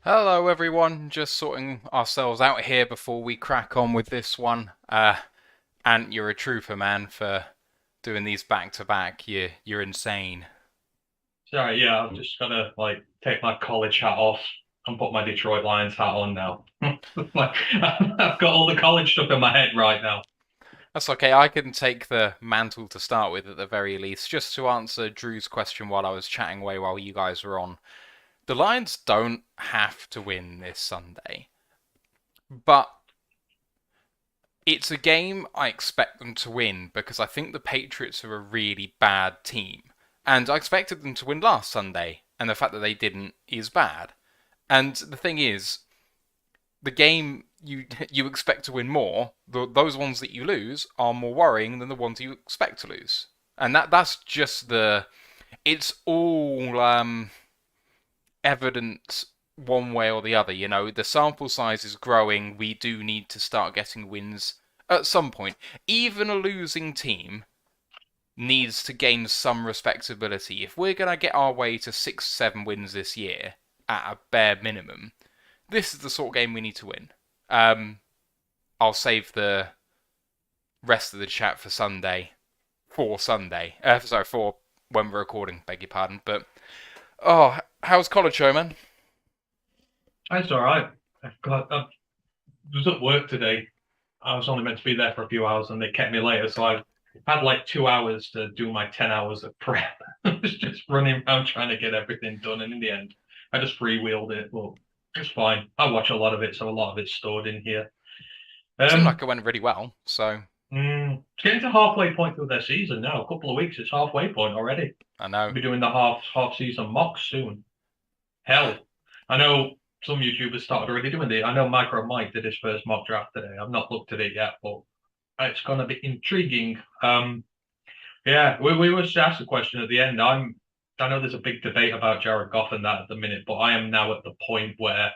Hello everyone, just sorting ourselves out here before we crack on with this one. Ant, you're a trooper, man, for doing these back to back. You're insane. Sorry, yeah, I've just gotta take my college hat off and put my Detroit Lions hat on now. Like I've got all the college stuff in my head right now. That's okay, I can take the mantle to start with at the very least, just to answer Drew's question while I was chatting away while you guys were on. The Lions don't have to win this Sunday, but it's a game I expect them to win because I think the Patriots are a really bad team. And I expected them to win last Sunday, and the fact that they didn't is bad. And the thing is, the game you expect to win more, those ones that you lose are more worrying than the ones you expect to lose. And that's just the it's all evidence one way or the other. You know, the sample size is growing. We do need to start getting wins at some point. Even a losing team needs to gain some respectability. If we're going to get our way to 6, 7 wins this year at a bare minimum, this is the sort of game we need to win. Um, I'll save the rest of the chat for Sunday. For Sunday. Sorry, for when we're recording, beg your pardon. But, oh, how's college show, man? That's all right. I was at work today. I was only meant to be there for a few hours and they kept me later, so I had like 2 hours to do my 10 hours of prep. I was just running around trying to get everything done, and in the end, I just freewheeled it. Well, it's fine. I watch a lot of it, so a lot of it's stored in here. It seemed like Um, it went really well, so it's getting to halfway point through their season now. A couple of weeks, it's halfway point already. I know. We'll be doing the half season mocks soon. Hell, I know some YouTubers started already doing it. I know Micro Mike did his first mock draft today. I've not looked at it yet, but it's going to be intriguing. Yeah, we were just asked a question at the end. I know there's a big debate about Jared Goff and that at the minute, but I am now at the point where,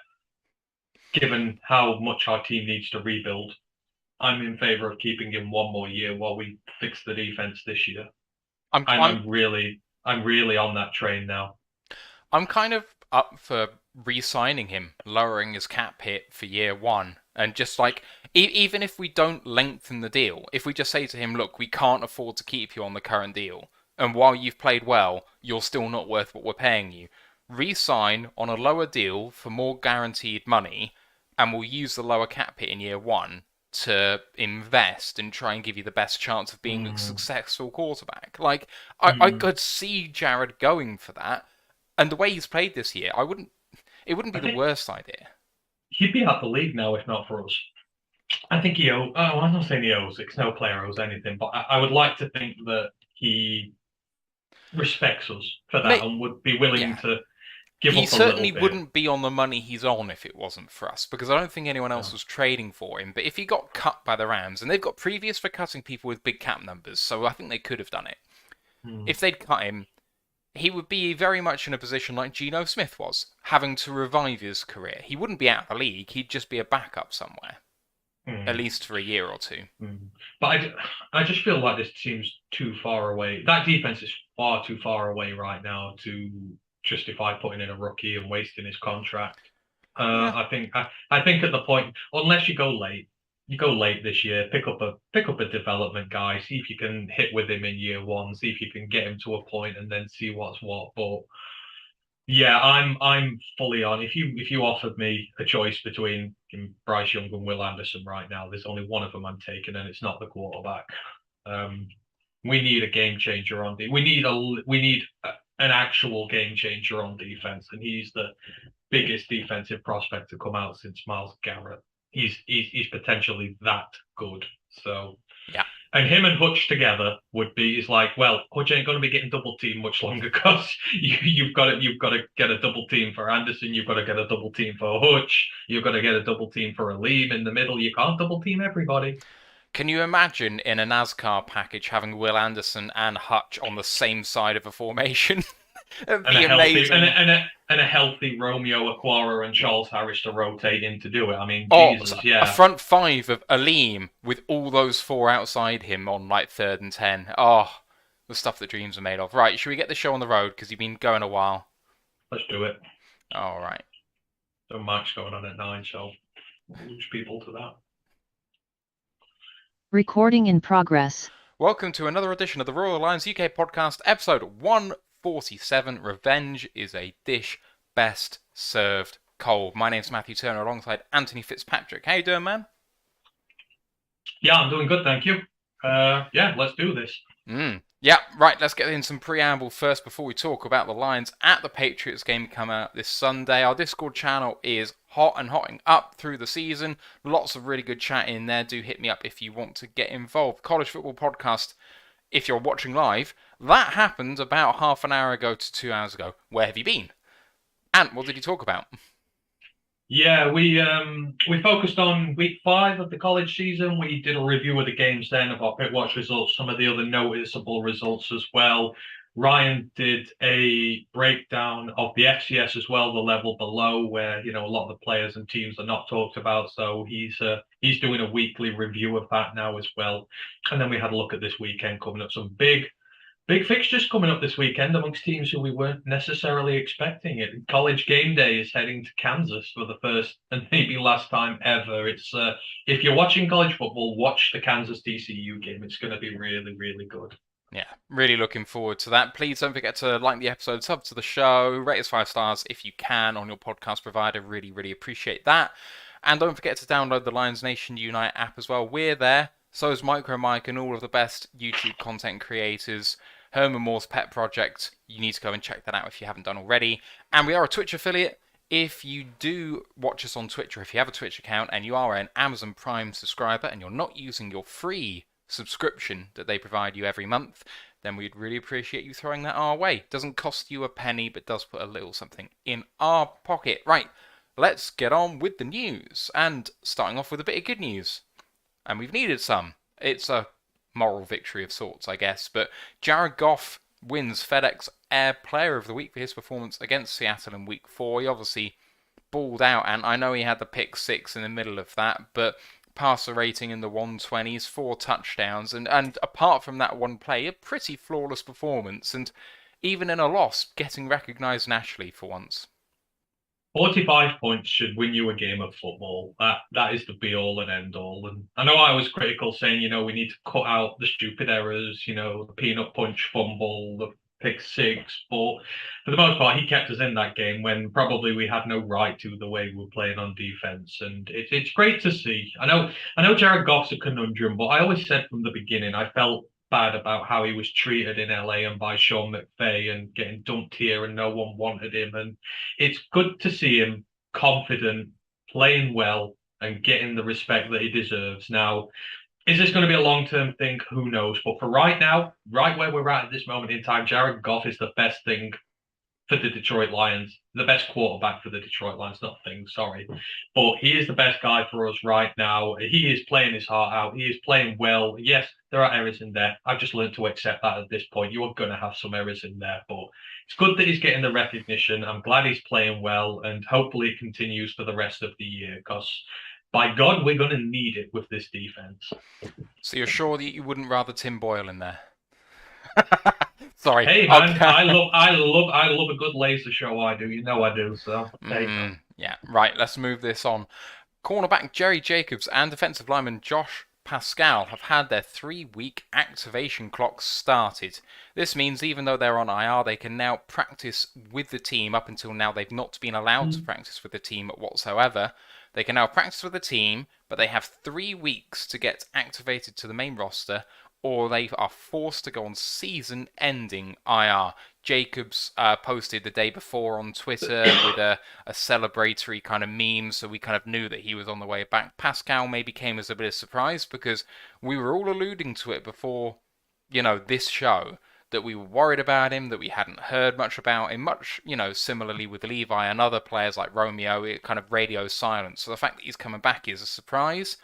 given how much our team needs to rebuild, I'm in favor of keeping him one more year while we fix the defense this year. I'm I'm I'm I'm really I'm really on that train now. I'm kind of up for re-signing him, lowering his cap hit for year one, and just like even if we don't lengthen the deal, if we just say to him, "Look, we can't afford to keep you on the current deal, and while you've played well, you're still not worth what we're paying you. Re-sign on a lower deal for more guaranteed money, and we'll use the lower cap hit in year one to invest and try and give you the best chance of being a Mm, successful quarterback." Like I mm. could see Jared going for that, and the way he's played this year, I wouldn't. It wouldn't be I the think worst idea. he'd be out the league now if not for us. I think he owes. Oh, I'm not saying he owes it, 'cause no player owes anything, but I would like to think that he respects us for that Mate, and would be willing yeah, to give he up a little certainly bit. wouldn't be on the money he's on if it wasn't for us, because I don't think anyone else No. was trading for him. But if he got cut by the Rams, and they've got previous for cutting people with big cap numbers, so I think they could have done it. Hmm. If they'd cut him, he would be very much in a position like Geno Smith was, having to revive his career. He wouldn't be out of the league; he'd just be a backup somewhere, at Hmm. least for a year or two. Hmm. But I just feel like this seems too far away. That defense is far too far away right now to justify putting in a rookie and wasting his contract. Yeah, I think at the point, unless you go late this year, pick up a development guy, see if you can hit with him in year one, see if you can get him to a point, and then see what's what. But yeah, I'm fully on. If you offered me a choice between Bryce Young and Will Anderson right now, there's only one of them I'm taking, and it's not the quarterback. Um, we need a game changer on we need an actual game changer on defense, and he's the biggest defensive prospect to come out since Miles Garrett. He's potentially that good. So, yeah. and him and Hutch together would be is like, well, Hutch ain't going to be getting double team much longer because you've got to get a double team for Anderson, you've got to get a double team for Hutch, you've got to get a double team for Aleem in the middle. You can't double team everybody. Can you imagine in a NASCAR package having Will Anderson and Hutch on the same side of a formation? It'd And be amazing. a healthy Romeo Aquara and Charles Harris to rotate in to do it. I mean, Oh, Jesus, a yeah. front five of Aleem with all those four outside him on like 3rd and 10. Oh, the stuff that dreams are made of. Right, should we get the show on the road? Because you've been going a while. Let's do it. All right. So match going on at 9, so we'll lose people to that. Recording in progress. Welcome to another edition of the Royal Lions UK podcast, episode 147. Revenge is a dish best served cold. My name's Matthew Turner alongside Anthony Fitzpatrick. How you doing, man? Yeah, I'm doing good, thank you. Yeah, let's do this. Yeah, right, let's get in some preamble first before we talk about the Lions at the Patriots game coming out this Sunday. Our Discord channel is hot and hotting up through the season. Lots of really good chat in there. Do hit me up if you want to get involved. College Football Podcast, if you're watching live, that happened about half an hour ago to 2 hours ago. Where have you been? And what did you talk about? Yeah, we focused on week 5 of the college season. We did a review of the games then, of our pit watch results, some of the other noticeable results as well. Ryan did a breakdown of the FCS as well, the level below, where a lot of the players and teams are not talked about. So he's doing a weekly review of that now as well. And then we had a look at this weekend coming up, some big fixtures coming up this weekend amongst teams who we weren't necessarily expecting it. College game day is heading to Kansas for the first and maybe last time ever. It's if you're watching college football, watch the Kansas TCU game. It's going to be really, really good. Yeah, really looking forward to that. Please don't forget to like the episode, sub to the show, rate us 5 stars if you can on your podcast provider. Really, really appreciate that. And don't forget to download the Lions Nation Unite app as well. We're there. So is Micro Mike and all of the best YouTube content creators. Herman Moore's pet project. You need to go and check that out if you haven't done already. And we are a Twitch affiliate. If you do watch us on Twitch, or if you have a Twitch account and you are an Amazon Prime subscriber and you're not using your free subscription that they provide you every month, then we'd really appreciate you throwing that our way. Doesn't cost you a penny, but does put a little something in our pocket. Right, let's get on with the news. And starting off with a bit of good news. And we've needed some. It's a moral victory of sorts, I guess. But Jared Goff wins FedEx Air Player of the Week for his performance against Seattle in Week 4. He obviously balled out, and I know he had the pick 6 in the middle of that, but passer rating in the 120s, 4 touchdowns, and apart from that one play, a pretty flawless performance, and even in a loss, getting recognised nationally for once. 45 points should win you a game of football. That is the be all and end all. And I know I was critical saying, we need to cut out the stupid errors, the peanut punch fumble, the pick 6. But for the most part, he kept us in that game when probably we had no right to, the way we're playing on defense. And it's great to see. I know Jared Goff's a conundrum, but I always said from the beginning, I felt bad about how he was treated in LA and by Sean McVay and getting dumped here and no one wanted him. And it's good to see him confident, playing well, and getting the respect that he deserves. Now, is this going to be a long-term thing? Who knows? But for right now, right where we're at this moment in time, Jared Goff is the best thing for the Detroit Lions, the best quarterback for the Detroit Lions, not thing, sorry. But he is the best guy for us right now. He is playing his heart out. He is playing well. Yes, there are errors in there. I've just learned to accept that at this point. You are going to have some errors in there, but it's good that he's getting the recognition. I'm glad he's playing well, and hopefully it continues for the rest of the year, because by God, we're going to need it with this defense. So you're sure that you wouldn't rather Tim Boyle in there? Sorry. Hey man, okay. I love a good laser show. I do, I do. So yeah, right. Let's move this on. Cornerback Jerry Jacobs and defensive lineman Josh Pascal have had their 3-week activation clocks started. This means even though they're on IR, they can now practice with the team. Up until now, they've not been allowed to practice with the team whatsoever. They can now practice with the team, but they have 3 weeks to get activated to the main roster, or they are forced to go on season-ending IR. Jacobs posted the day before on Twitter with a celebratory kind of meme, so we kind of knew that he was on the way back. Pascal maybe came as a bit of surprise, because we were all alluding to it before, this show, that we were worried about him, that we hadn't heard much about him, much, similarly with Levi and other players like Romeo, it kind of radio silence. So the fact that he's coming back is a surprise.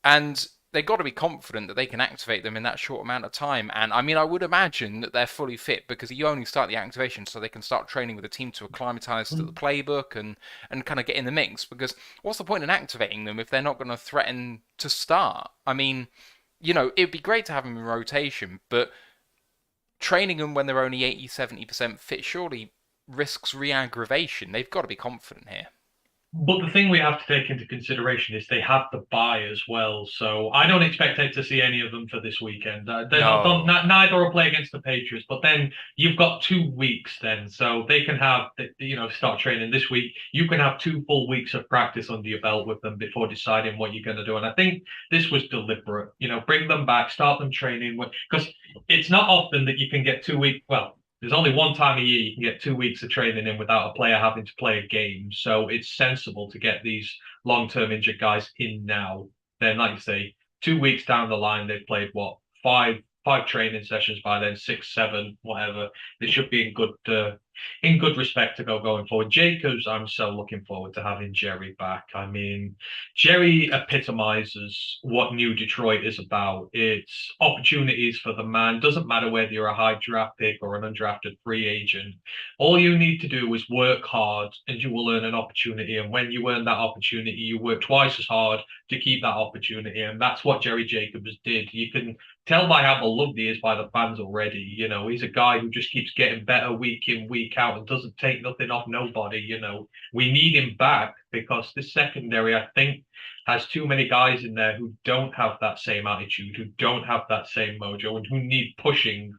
And they've got to be confident that they can activate them in that short amount of time. And I mean, I would imagine that they're fully fit, because you only start the activation so they can start training with the team to acclimatise to the playbook and kind of get in the mix. Because what's the point in activating them if they're not going to threaten to start? I mean, it'd be great to have them in rotation, but training them when they're only 80-70% fit surely risks re-aggravation. They've got to be confident here. But the thing we have to take into consideration is they have the bye as well. So I don't expect to see any of them for this weekend. They're No. neither will play against the Patriots. But then you've got 2 weeks then, so they can have start training this week. You can have 2 full weeks of practice under your belt with them before deciding what you're going to do. And I think this was deliberate. Bring them back, start them training because it's not often that you can get 2 weeks. Well, there's only one time a year you can get 2 weeks of training in without a player having to play a game. So it's sensible to get these long-term injured guys in now. Then, like you say, 2 weeks down the line, they've played what, five training sessions by then, 6, 7, whatever. They should be in good respect to going forward. Jacobs, I'm so looking forward to having Jerry back. I mean, Jerry epitomizes what New Detroit is about. It's opportunities for the man. Doesn't matter whether you're a high draft pick or an undrafted free agent. All you need to do is work hard and you will earn an opportunity. And when you earn that opportunity, you work twice as hard to keep that opportunity. And that's what Jerry Jacobs did. You can tell by how beloved he is by the fans already. He's a guy who just keeps getting better week in, week out, and doesn't take nothing off nobody. We need him back because this secondary, I think, has too many guys in there who don't have that same attitude, who don't have that same mojo, and who need pushing.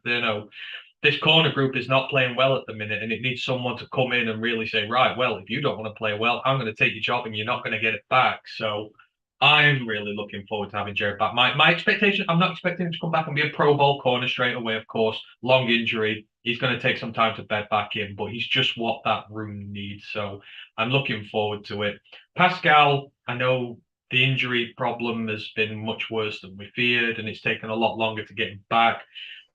This corner group is not playing well at the minute, and it needs someone to come in and really say, right, well, if you don't want to play well, I'm going to take your job and you're not going to get it back. So I'm really looking forward to having Jared back. My expectation, I'm not expecting him to come back and be a Pro Bowl corner straight away, of course. Long injury. He's going to take some time to bed back in, but he's just what that room needs. So I'm looking forward to it. Pascal, I know the injury problem has been much worse than we feared, and it's taken a lot longer to get him back.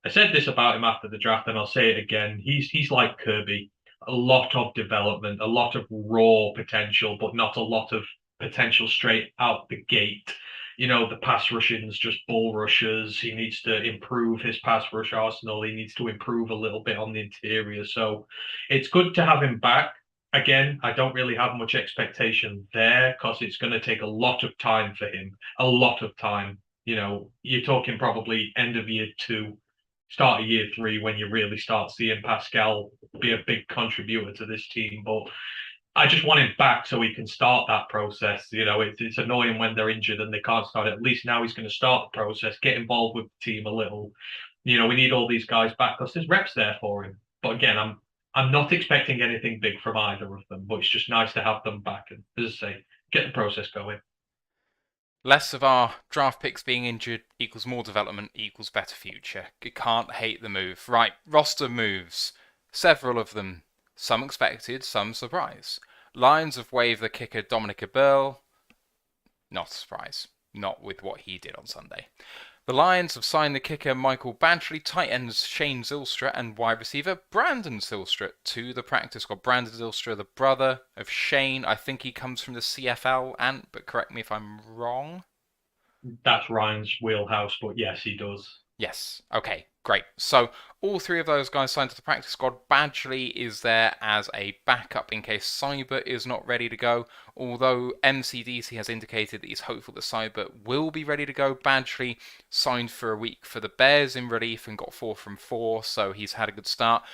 I said this about him after the draft, and I'll say it again. He's like Kirby. A lot of development, a lot of raw potential, but not a lot of potential straight out the gate. The pass rushing is just bull rushers. He needs to improve his pass rush arsenal. He needs to improve a little bit on the interior. So it's good to have him back. Again, I don't really have much expectation there because it's going to take a lot of time for him. A lot of time. You're talking probably end of year 2, start of year 3 when you really start seeing Pascal be a big contributor to this team. But I just want him back so he can start that process. It's annoying when they're injured and they can't start it. At least now he's going to start the process, get involved with the team a little. We need all these guys back because there's reps there for him. But again, I'm not expecting anything big from either of them, but it's just nice to have them back and, as I say, get the process going. Less of our draft picks being injured equals more development equals better future. You can't hate the move. Right, roster moves. Several of them. Some expected, some surprise. Lions have waived the kicker Dominic Eberle. Not a surprise. Not with what he did on Sunday. The Lions have signed the kicker Michael Badgley, tight ends Shane Zylstra, and wide receiver Brandon Zylstra to the practice squad. Brandon Zylstra, the brother of Shane. I think he comes from the CFL, but correct me if I'm wrong. That's Ryan's wheelhouse, but yes, he does. Yes. Okay, great. So all 3 of those guys signed to the practice squad. Badgley is there as a backup in case Cyber is not ready to go. Although MCDC has indicated that he's hopeful that Cyber will be ready to go. Badgley signed for a week for the Bears in relief and got 4 from 4, so he's had a good start.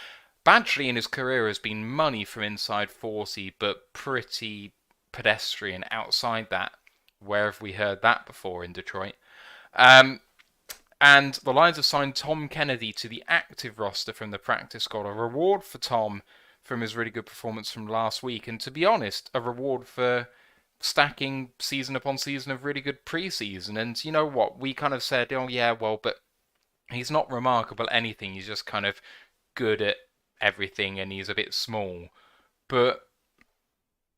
Badgley in his career has been money from inside 40, but pretty pedestrian outside that. Where have we heard that before in Detroit? And the Lions have signed Tom Kennedy to the active roster from the practice squad, a reward for Tom from his really good performance from last week, and to be honest, a reward for stacking season upon season of really good preseason. And you know what? We kind of said, oh yeah, well, but he's not remarkable at anything. He's just kind of good at everything, and he's a bit small. But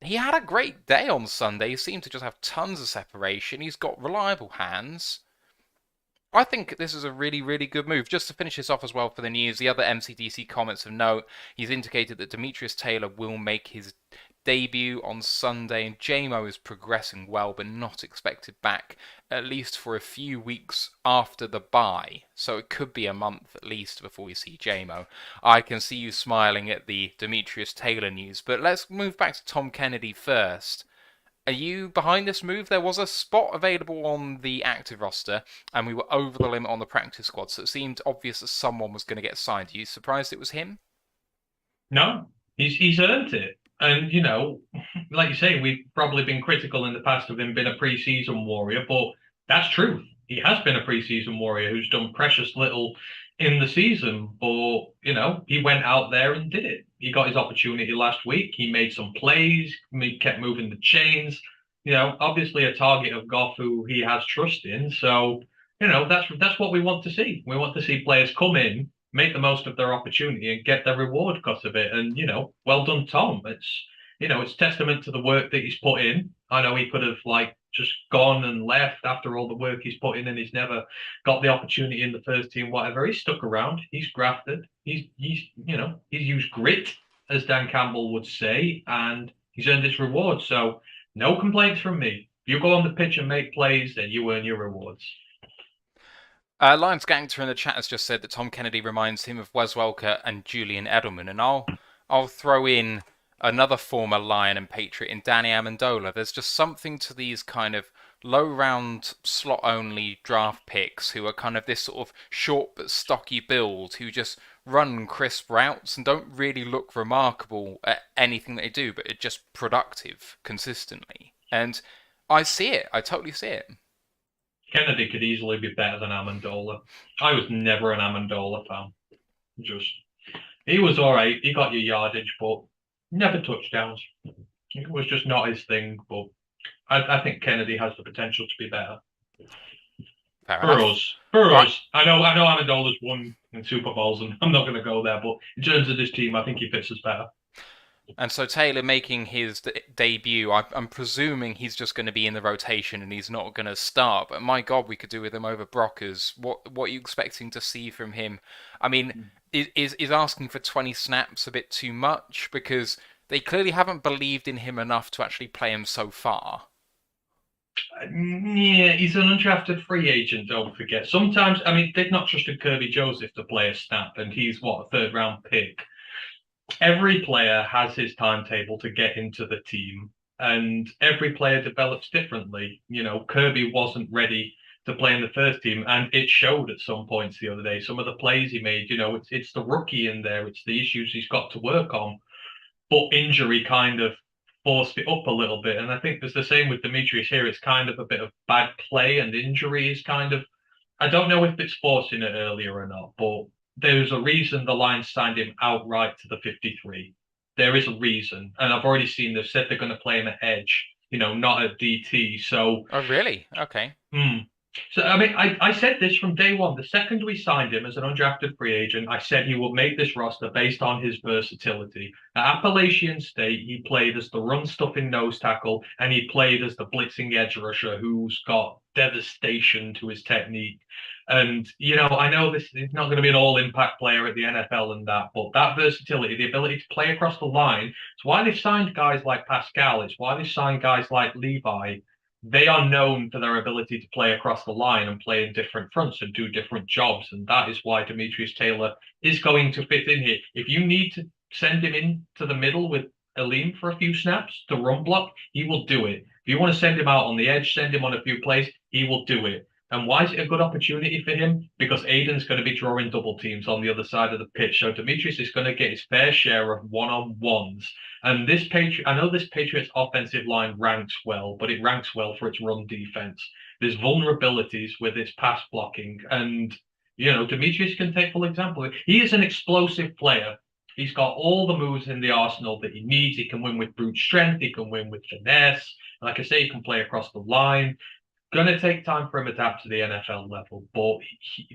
he had a great day on Sunday. He seemed to just have tons of separation. He's got reliable hands. I think this is a really, really good move. Just to finish this off as well for the news, the other MCDC comments of note, he's indicated that Demetrius Taylor will make his debut on Sunday, and JMO is progressing well, but not expected back, at least for a few weeks after the bye. So it could be a month at least before we see JMO. I can see you smiling at the Demetrius Taylor news, but let's move back to Tom Kennedy first. Are you behind this move? There was a spot available on the active roster, and we were over the limit on the practice squad, so it seemed obvious that someone was going to get signed. Are you surprised it was him? No, he's earned it. And, like you say, we've probably been critical in the past of him being a preseason warrior, but that's truth. He has been a preseason warrior who's done precious little in the season, but, he went out there and did it. He got his opportunity last week. He made some plays, he kept moving the chains. Obviously a target of Goff who he has trust in. So, that's what we want to see. We want to see players come in, make the most of their opportunity and get their reward because of it. And, well done, Tom. It's testament to the work that he's put in. I know he could have just gone and left after all the work he's put in and he's never got the opportunity in the first team, whatever. He's stuck around. He's grafted. He's used grit, as Dan Campbell would say, and he's earned his reward. So no complaints from me. If you go on the pitch and make plays, then you earn your rewards. Lions Gangster in the chat has just said that Tom Kennedy reminds him of Wes Welker and Julian Edelman, and I'll throw in another former Lion and Patriot in Danny Amendola. There's just something to these kind of low-round, slot-only draft picks who are kind of this sort of short but stocky build, who just run crisp routes and don't really look remarkable at anything they do, but are just productive consistently. And I see it. I totally see it. Kennedy could easily be better than Amendola. I was never an Amendola fan. He was all right. He got your yardage, but never touchdowns. It was just not his thing. But I think Kennedy has the potential to be better. For us. I know Amendola's won in Super Bowls, and I'm not going to go there. But in terms of this team, I think he fits us better. And so Taylor making his debut, I'm presuming he's just going to be in the rotation and he's not going to start. But my God, we could do with him over Brockers. What are you expecting to see from him? I mean, is asking for 20 snaps a bit too much? Because they clearly haven't believed in him enough to actually play him so far. Yeah, he's an undrafted free agent, don't forget. Sometimes, they've not trusted Kirby Joseph to play a snap, and he's, a third-round pick. Every player has his timetable to get into the team, and every player develops differently. Kirby wasn't ready to play in the first team, and it showed at some points the other day. Some of the plays he made, it's the rookie in there. It's the issues he's got to work on. But injury kind of forced it up a little bit, and I think there's the same with Demetrius here. It's kind of a bit of bad play, and injury is kind of, I don't know if it's forcing it earlier or not, but there's a reason the Lions signed him outright to the 53. There is a reason. And I've already seen they've said they're going to play him at edge, not at DT. So. Oh, really? Okay. So, I said this from day one. The second we signed him as an undrafted free agent, I said he will make this roster based on his versatility. At Appalachian State, he played as the run-stuffing nose tackle, and he played as the blitzing edge rusher who's got devastation to his technique. And, I know this is not going to be an all-impact player at the NFL and that, but that versatility, the ability to play across the line, it's why they've signed guys like Pascal, it's why they've signed guys like Levi. They are known for their ability to play across the line and play in different fronts and do different jobs. And that is why Demetrius Taylor is going to fit in here. If you need to send him into the middle with Aleem for a few snaps to run block, he will do it. If you want to send him out on the edge, send him on a few plays, he will do it. And why is it a good opportunity for him? Because Aiden's going to be drawing double teams on the other side of the pitch. So Demetrius is going to get his fair share of one-on-ones. And I know this Patriots offensive line ranks well, but it ranks well for its run defense. There's vulnerabilities with its pass blocking. And, Demetrius can take full example. He is an explosive player. He's got all the moves in the arsenal that he needs. He can win with brute strength. He can win with finesse. Like I say, he can play across the line. Going to take time for him to adapt to the NFL level, but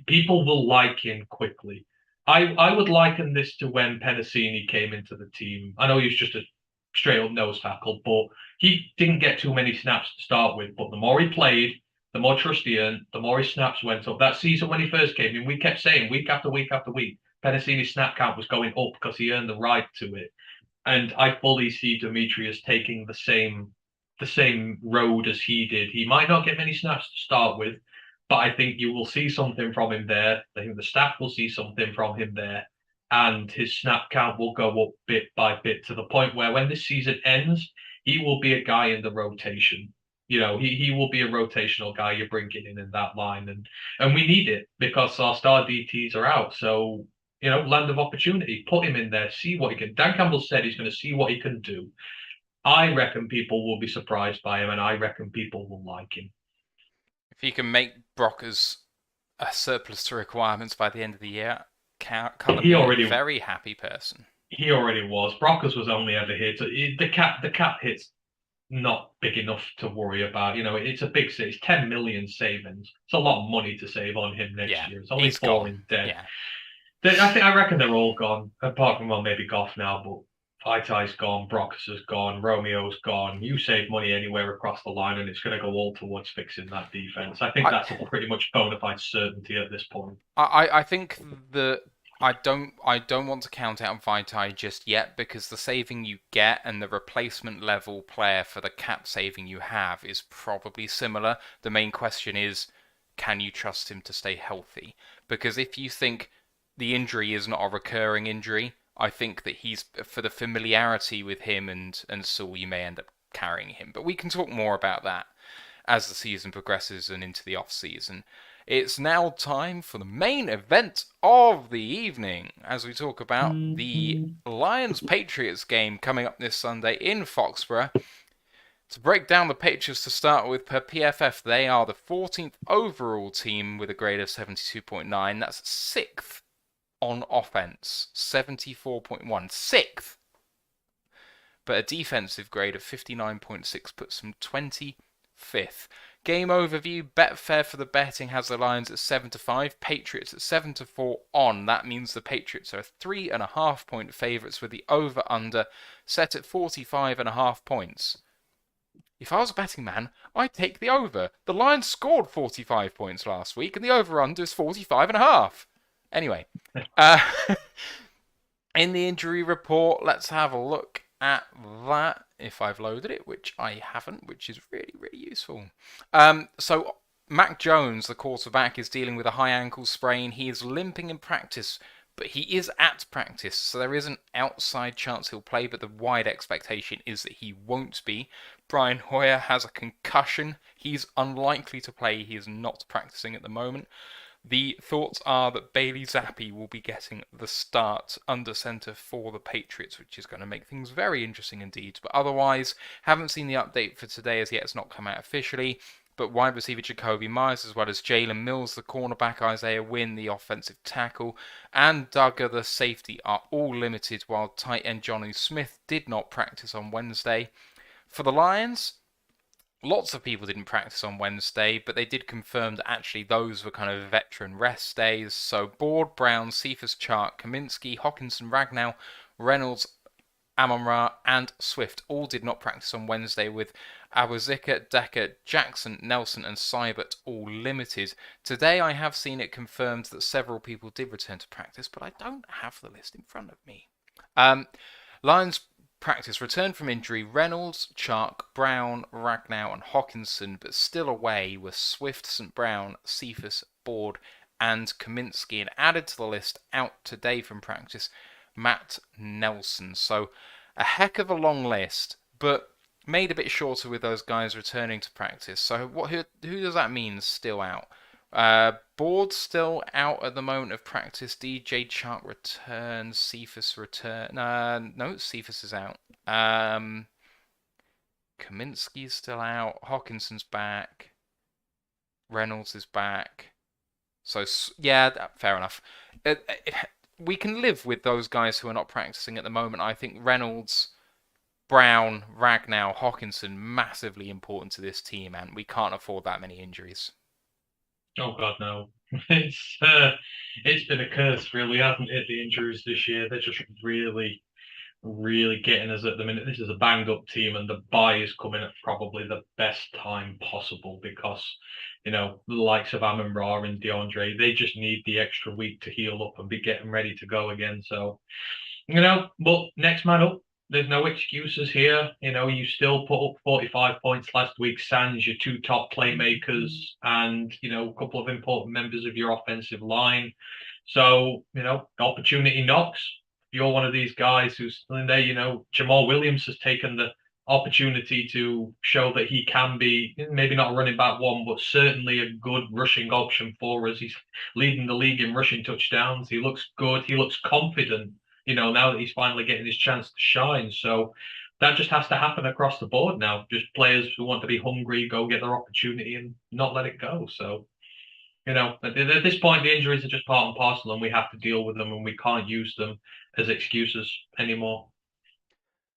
people will like him quickly. I would liken this to when Penasini came into the team. I know he was just a straight-up nose tackle, but he didn't get too many snaps to start with. But the more he played, the more trust he earned, the more his snaps went up. That season when he first came in, we kept saying week after week after week, Penasini's snap count was going up because he earned the right to it. And I fully see Demetrius taking the same road as he did. He might not get many snaps to start with, but I think you will see something from him there. I think the staff will see something from him there, and his snap count will go up bit by bit to the point where when this season ends, he will be a guy in the rotation. He will be a rotational guy you're bringing in that line, and we need it because our star DTs are out. So land of opportunity. Put him in there, see what he can. Dan Campbell said he's going to see what he can do. I reckon people will be surprised by him, and I reckon people will like him. If he can make Brockers a surplus to requirements by the end of the year, can't be a very happy person. He already was. Brockers was only ever here to the cap hit's not big enough to worry about. It's a big it's 10 million savings. It's a lot of money to save on him next year. It's only 4 in debt. Yeah. I reckon they're all gone, apart from maybe Goff now, but Vaitai's gone, Brockers has gone, Romeo's gone. You save money anywhere across the line, and it's going to go all towards fixing that defense. I think that's a pretty much bona fide certainty at this point. I think that I don't want to count out Vaitai just yet, because the saving you get and the replacement level player for the cap saving you have is probably similar. The main question is, can you trust him to stay healthy? Because if you think the injury is not a recurring injury, I think that he's, for the familiarity with him and Saul, you may end up carrying him. But we can talk more about that as the season progresses and into the off-season. It's now time for the main event of the evening, as we talk about the Lions Patriots game coming up this Sunday in Foxborough. To break down the Patriots to start with, per PFF, they are the 14th overall team with a grade of 72.9. That's 6th on offense, 74.1. 6th! But a defensive grade of 59.6 puts them 25th. Game overview, Betfair for the betting has the Lions at 7-5, Patriots at 7-4 on. That means the Patriots are 3.5 point favourites, with the over-under set at 45.5 points. If I was a betting man, I'd take the over. The Lions scored 45 points last week, and the over-under is 45.5. Anyway, in the injury report, let's have a look at that, if I've loaded it, which I haven't, which is really, really useful. So Mac Jones, the quarterback, is dealing with a high ankle sprain. He is limping in practice, but he is at practice, so there is an outside chance he'll play, but the wide expectation is that he won't be. Brian Hoyer has a concussion. He's unlikely to play. He is not practicing at the moment. The thoughts are that Bailey Zappi will be getting the start under centre for the Patriots, which is going to make things very interesting indeed. But otherwise, haven't seen the update for today as yet. It's not come out officially. But wide receiver Jacoby Myers, as well as Jalen Mills, the cornerback, Isaiah Wynn, the offensive tackle, and Duggar, the safety, are all limited, while tight end Jonnu Smith did not practice on Wednesday. For the Lions, lots of people didn't practice on Wednesday, but they did confirm that actually those were kind of veteran rest days. So Board, Brown, Cephas, Chark, Kaminsky, Hockenson, Ragnow, Reynolds, Amon-Ra, and Swift all did not practice on Wednesday, with Awazika, Decker, Jackson, Nelson, and Seibert all limited. Today I have seen it confirmed that several people did return to practice, but I don't have the list in front of me. Lions practice returned from injury: Reynolds, Chark, Brown, Ragnow, and Hockenson, but still away were Swift, St. Brown, Cephas, Board, and Kaminsky. And added to the list out today from practice, Matt Nelson. So a heck of a long list, but made a bit shorter with those guys returning to practice. So who does that mean still out? Board still out at the moment of practice. DJ Chark returns. Cephas return. No, Cephas is out. Kaminsky's still out. Hawkinson's back. Reynolds is back. So yeah, fair enough. We can live with those guys who are not practicing at the moment. I think Reynolds, Brown, Ragnow, Hockenson, massively important to this team, and we can't afford that many injuries. Oh God, no! It's been a curse, really, hasn't it? The injuries this year, they're just really, really getting us at the minute. This is a banged-up team, and the bye is coming at probably the best time possible, because the likes of Amon-Ra and DeAndre, they just need the extra week to heal up and be getting ready to go again. So, but next man up. There's no excuses here. You still put up 45 points last week, sans your two top playmakers and, a couple of important members of your offensive line. So, opportunity knocks. You're one of these guys who's in there. Jamal Williams has taken the opportunity to show that he can be maybe not running back one, but certainly a good rushing option for us. He's leading the league in rushing touchdowns. He looks good. He looks confident, now that he's finally getting his chance to shine. So that just has to happen across the board now. Just players who want to be hungry, go get their opportunity and not let it go. So, at this point, the injuries are just part and parcel, and we have to deal with them, and we can't use them as excuses anymore.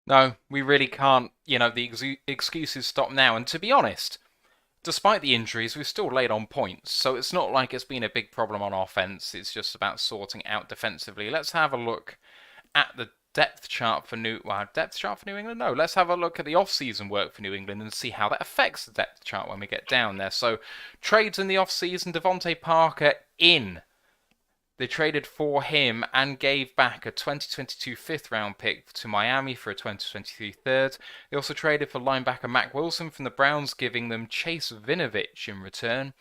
No, we really can't. The excuses stop now. And to be honest, despite the injuries, we've still laid on points. So it's not like it's been a big problem on offense. It's just about sorting out defensively. Let's have a look at the depth chart for New England. No, let's have a look at the off-season work for New England and see how that affects the depth chart when we get down there. So trades in the off-season: Devontae Parker in. They traded for him and gave back a 2022 fifth-round pick to Miami for a 2023 third. They also traded for linebacker Mack Wilson from the Browns, giving them Chase Vinovich in return.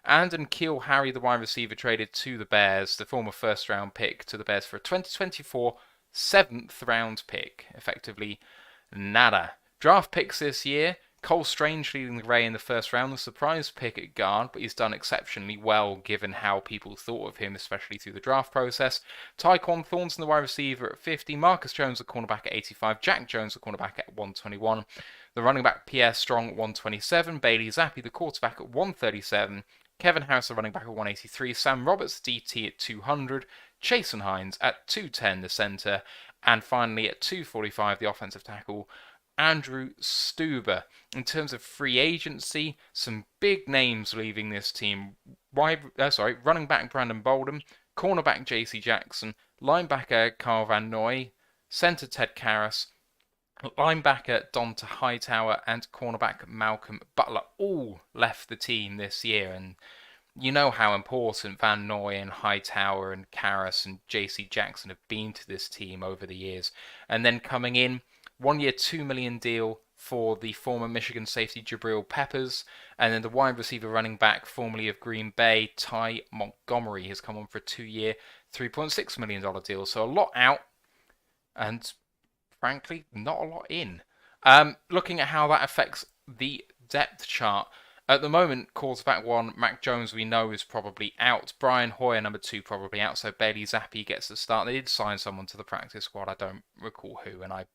And N'Keal Harry, the wide receiver, traded to the Bears, the former first-round pick, to the Bears for a 2024 seventh-round pick. Effectively, nada. Draft picks this year: Cole Strange leading the way in the first round, the surprise pick at guard, but he's done exceptionally well given how people thought of him, especially through the draft process. Tyquan Thornton, the wide receiver, at 50. Marcus Jones, the cornerback, at 85. Jack Jones, the cornerback, at 121. The running back, Pierre Strong, at 127. Bailey Zappi, the quarterback, at 137. Kevin Harris, the running back, at 183. Sam Roberts, DT, at 200. Chasen Hines at 210, the centre. And finally, at 245, the offensive tackle, Andrew Stuber. In terms of free agency, some big names leaving this team. Running back Brandon Bolden, cornerback JC Jackson, linebacker Carl Van Noy, center Ted Karras, linebacker Donta Hightower, and cornerback Malcolm Butler all left the team this year. And you know how important Van Noy and Hightower and Karras and JC Jackson have been to this team over the years. And then coming in, 1 year, $2 million deal for the former Michigan safety Jabril Peppers, and then the wide receiver running back formerly of Green Bay, Ty Montgomery, has come on for a 2 year, $3.6 million deal. So a lot out, and frankly, not a lot in. Looking at how that affects the depth chart. At the moment, quarterback 1, Mac Jones, we know, is probably out. Brian Hoyer, number 2, probably out. So Bailey Zappi gets the start. They did sign someone to the practice squad. I don't recall who, and I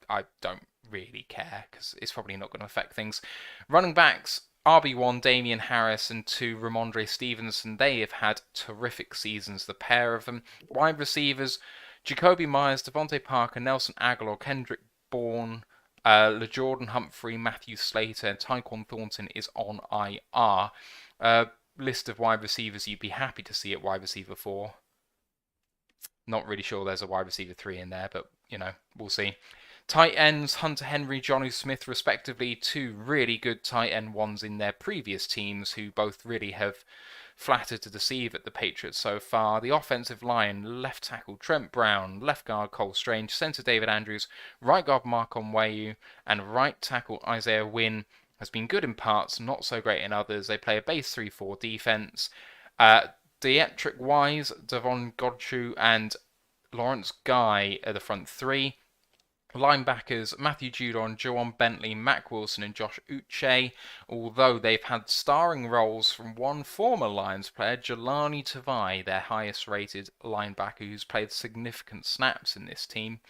don't really care because it's probably not going to affect things. Running backs, RB1, Damian Harris, and 2, Ramondre Stevenson. They have had terrific seasons, the pair of them. Wide receivers, Jacoby Myers, Devontae Parker, Nelson Aguilar, Kendrick Bourne, LeJordan Humphrey, Matthew Slater, and Tyquan Thornton is on IR. List of wide receivers you'd be happy to see at wide receiver 4. Not really sure there's a wide receiver 3 in there, but, we'll see. Tight ends, Hunter Henry, Jonnu Smith, respectively. 2 really good tight end ones in their previous teams who both really have flattered to deceive at the Patriots so far. The offensive line, left tackle Trent Brown, left guard Cole Strange, centre David Andrews, right guard Mark Onweyu, and right tackle Isaiah Wynn has been good in parts, not so great in others. They play a base 3-4 defense. Dietrich Wise, Devon Godchaux, and Lawrence Guy are the front 3. Linebackers, Matthew Judon, Jawan Bentley, Mack Wilson, and Josh Uche, although they've had starring roles from one former Lions player, Jelani Tavai, their highest rated linebacker, who's played significant snaps in this team.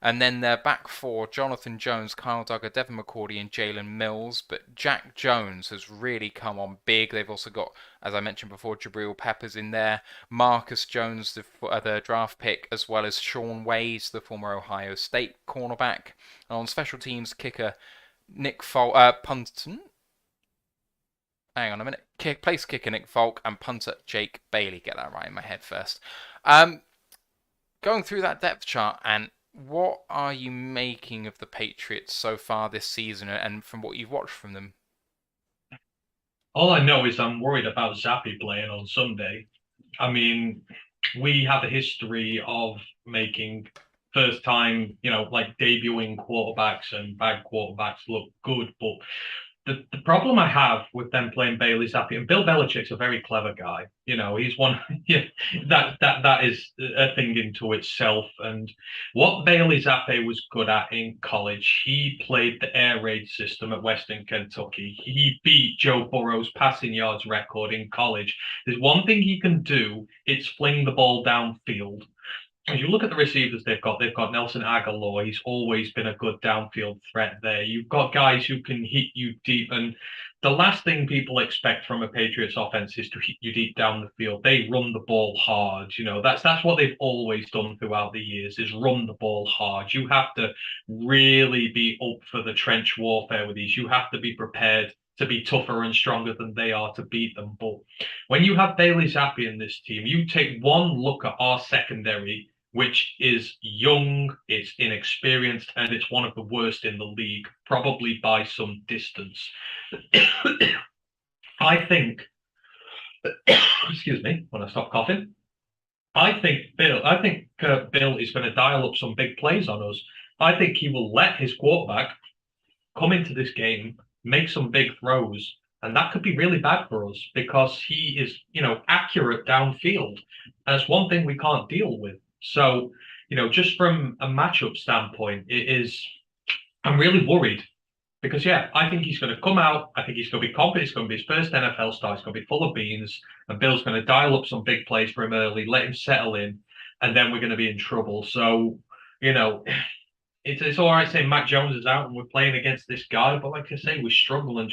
And then their back 4, Jonathan Jones, Kyle Duggar, Devin McCourty, and Jalen Mills. But Jack Jones has really come on big. They've also got, as I mentioned before, Jabril Peppers in there, Marcus Jones, the draft pick, as well as Sean Wade, the former Ohio State cornerback. And on special teams, kicker Nick Folk, place kicker Nick Folk, and punter Jake Bailey. Get that right in my head first. Going through that depth chart, and what are you making of the Patriots so far this season, and from what you've watched from them? All I know is I'm worried about Zappi playing on Sunday. I mean, we have a history of making first time, debuting quarterbacks and bad quarterbacks look good, but the problem I have with them playing Bailey Zappi, and Bill Belichick's a very clever guy. He's one. Yeah, that is a thing into itself. And what Bailey Zappi was good at in college, he played the air raid system at Western Kentucky. He beat Joe Burrow's passing yards record in college. There's one thing he can do, it's fling the ball downfield. As you look at the receivers they've got Nelson Aguilar. He's always been a good downfield threat there. You've got guys who can hit you deep. And the last thing people expect from a Patriots offense is to hit you deep down the field. They run the ball hard. That's what they've always done throughout the years is run the ball hard. You have to really be up for the trench warfare with these. You have to be prepared to be tougher and stronger than they are to beat them. But when you have Bailey Zappi in this team, you take one look at our secondary, which is young, it's inexperienced, and it's one of the worst in the league, probably by some distance. I think, excuse me, when I stop coughing, I think Bill is going to dial up some big plays on us. I think he will let his quarterback come into this game, make some big throws, and that could be really bad for us because he is, accurate downfield. That's one thing we can't deal with. So, just from a matchup standpoint, I'm really worried because, I think he's going to come out. I think he's going to be confident. It's going to be his first NFL start. It's going to be full of beans. And Bill's going to dial up some big plays for him early, let him settle in, and then we're going to be in trouble. So, it's all right saying Mac Jones is out and we're playing against this guy. But like I say, we struggle and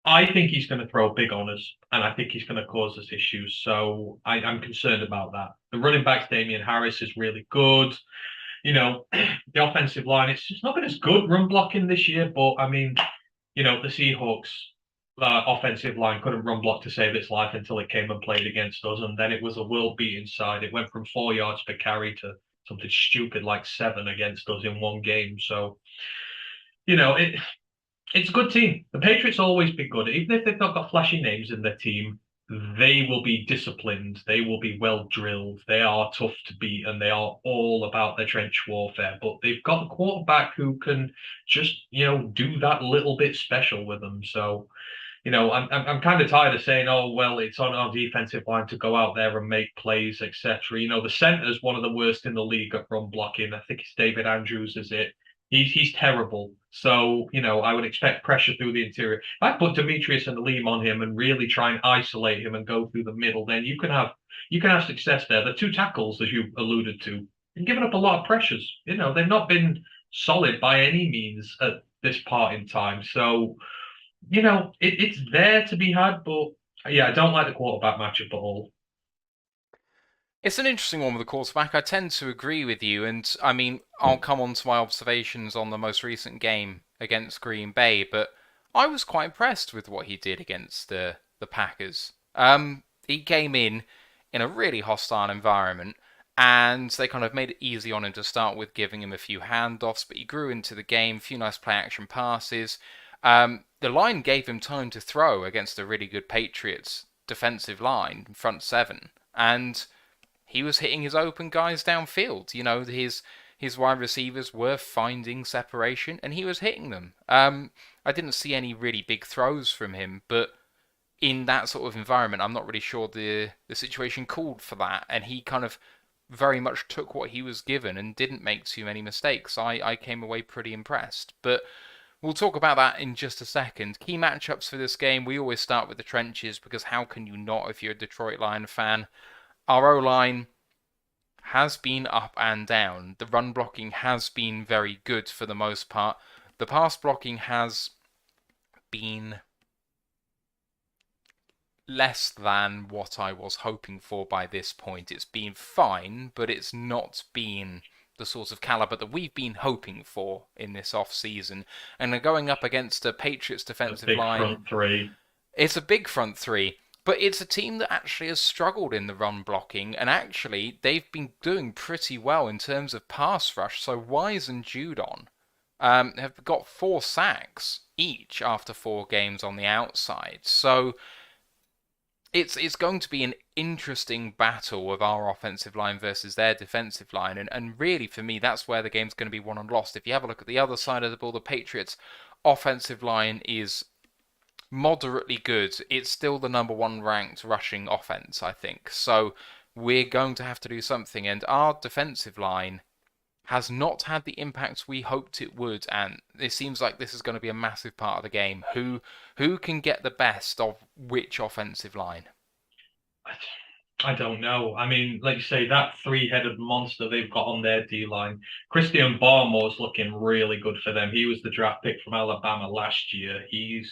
I think he's going to throw big on us, and I think he's going to cause us issues. So I'm concerned about that. The running backs, Damian Harris, is really good. The offensive line, it's just not been as good run blocking this year. But I mean, the Seahawks offensive line couldn't run block to save its life until it came and played against us, and then it was a world-beating side. It went from 4 yards per carry to something stupid like 7 against us in one game. So, it's a good team. The Patriots always be good. Even if they've not got flashy names in their team, they will be disciplined. They will be well drilled. They are tough to beat, and they are all about their trench warfare. But they've got a quarterback who can just, do that little bit special with them. So, I'm kind of tired of saying, oh, well, it's on our defensive line to go out there and make plays, etc. The center's one of the worst in the league at run blocking. I think it's David Andrews, is it? He's terrible. So, I would expect pressure through the interior. If I put Demetrius and Aleem on him and really try and isolate him and go through the middle, then you can have success there. The 2 tackles, as you alluded to, have given up a lot of pressures. They've not been solid by any means at this part in time. So, it's there to be had, but I don't like the quarterback matchup at all. It's an interesting one with the quarterback. I tend to agree with you, and I mean, I'll come on to my observations on the most recent game against Green Bay, but I was quite impressed with what he did against the Packers. He came in a really hostile environment, and they kind of made it easy on him to start with, giving him a few handoffs, but he grew into the game, a few nice play-action passes. The line gave him time to throw against a really good Patriots defensive line, front 7, and he was hitting his open guys downfield. His wide receivers were finding separation, and he was hitting them. I didn't see any really big throws from him, but in that sort of environment, I'm not really sure the situation called for that, and he kind of very much took what he was given and didn't make too many mistakes. I came away pretty impressed, but we'll talk about that in just a second. Key matchups for this game, we always start with the trenches, because how can you not if you're a Detroit Lion fan? Our O-line has been up and down. The run blocking has been very good for the most part. The pass blocking has been less than what I was hoping for by this point. It's been fine, but it's not been the sort of caliber that we've been hoping for in this off-season. And they're going up against a Patriots defensive line. Front 3. It's a big front 3. But it's a team that actually has struggled in the run blocking, and actually they've been doing pretty well in terms of pass rush. So Wise and Judon have got 4 sacks each after 4 games on the outside. So it's going to be an interesting battle of our offensive line versus their defensive line, and really for me that's where the game's going to be won and lost. If you have a look at the other side of the ball, the Patriots' offensive line is moderately good. It's still the number one ranked rushing offense, I think. So we're going to have to do something, and our defensive line has not had the impact we hoped it would, and it seems like this is going to be a massive part of the game. Who can get the best of which offensive line? I don't know. I mean, like you say, that three-headed monster they've got on their D line. Christian Barmore's looking really good for them. He was the draft pick from Alabama last year. He's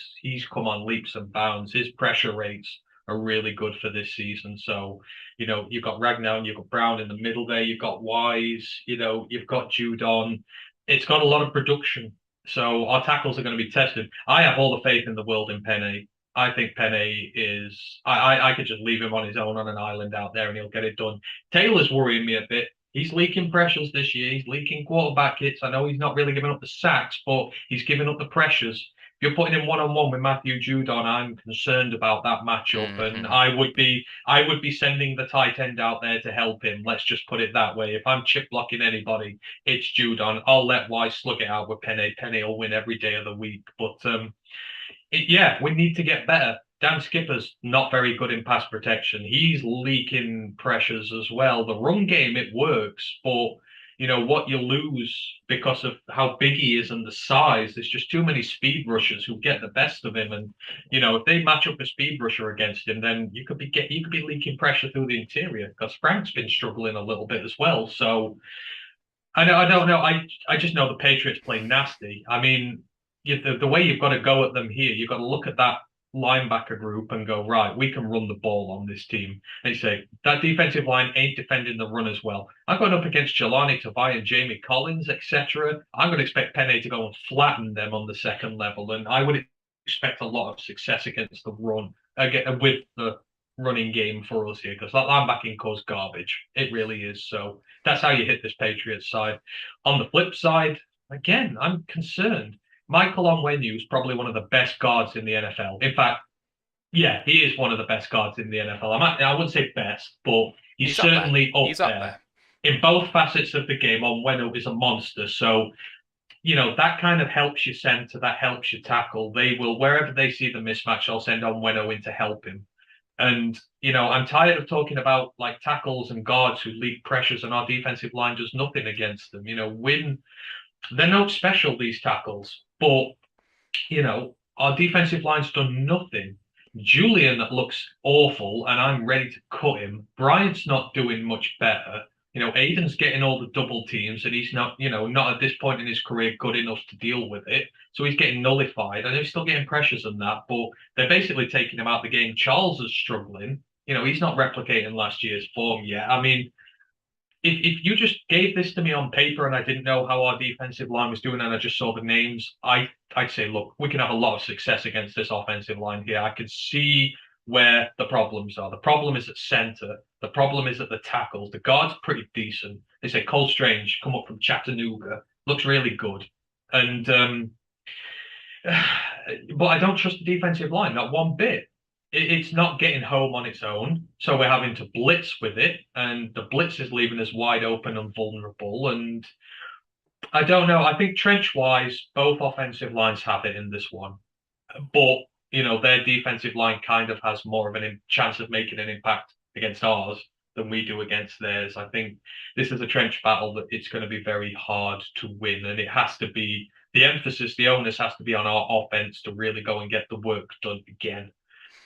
come on leaps and bounds. His pressure rates are really good for this season. So, you've got Ragnar and you've got Brown in the middle there. You've got Wise. You've got Judon. It's got a lot of production. So our tackles are going to be tested. I have all the faith in the world in Penny. I think Penny is. I could just leave him on his own on an island out there and he'll get it done. Taylor's worrying me a bit. He's leaking pressures this year. He's leaking quarterback hits. I know he's not really giving up the sacks, but he's giving up the pressures. If you're putting him one-on-one with Matthew Judon, I'm concerned about that matchup, and I would be sending the tight end out there to help him. Let's just put it that way. If I'm chip blocking anybody, it's Judon. I'll let Wise slug it out with Penny. Penny will win every day of the week, but we need to get better. Dan Skipper's not very good in pass protection. He's leaking pressures as well. The run game, it works, but what you lose because of how big he is and the size, there's just too many speed rushers who get the best of him. And if they match up a speed rusher against him, then you could be leaking pressure through the interior because Frank's been struggling a little bit as well. So I don't know. I just know the Patriots play nasty. I mean, the way you've got to go at them here, you've got to look at that linebacker group and go, right, we can run the ball on this team. And you say, that defensive line ain't defending the run as well. I'm going up against Jelani Tavai and Jamie Collins, etc. I'm going to expect Penny to go and flatten them on the second level. And I would expect a lot of success against the run, with the running game for us here, because that linebacking core's garbage. It really is. So that's how you hit this Patriots side. On the flip side, again, I'm concerned. Michael Onwenu is probably one of the best guards in the NFL. In fact, yeah, he is one of the best guards in the NFL. I wouldn't say best, but he's certainly up there. In both facets of the game, Onwenu is a monster. So, that kind of helps you center, that helps you tackle. They will, wherever they see the mismatch, they'll send Onwenu in to help him. And, I'm tired of talking about like tackles and guards who leak pressures and our defensive line does nothing against them. They're not special, these tackles, but, our defensive line's done nothing. Julian looks awful, and I'm ready to cut him. Bryant's not doing much better. Aiden's getting all the double teams, and he's not, not at this point in his career good enough to deal with it. So he's getting nullified. I know he's still getting pressures on that, but they're basically taking him out of the game. Charles is struggling. He's not replicating last year's form yet. I mean, if you just gave this to me on paper and I didn't know how our defensive line was doing and I just saw the names, I'd say, look, we can have a lot of success against this offensive line here. I can see where the problems are. The problem is at center. The problem is at the tackles. The guard's pretty decent. They say Cole Strange, come up from Chattanooga, looks really good. And but I don't trust the defensive line, not one bit. It's not getting home on its own, so we're having to blitz with it, and the blitz is leaving us wide open and vulnerable. And I don't know. I think trench-wise, both offensive lines have it in this one, but their defensive line kind of has more of a chance of making an impact against ours than we do against theirs. I think this is a trench battle that it's going to be very hard to win, and it has to be the emphasis, the onus has to be on our offense to really go and get the work done again.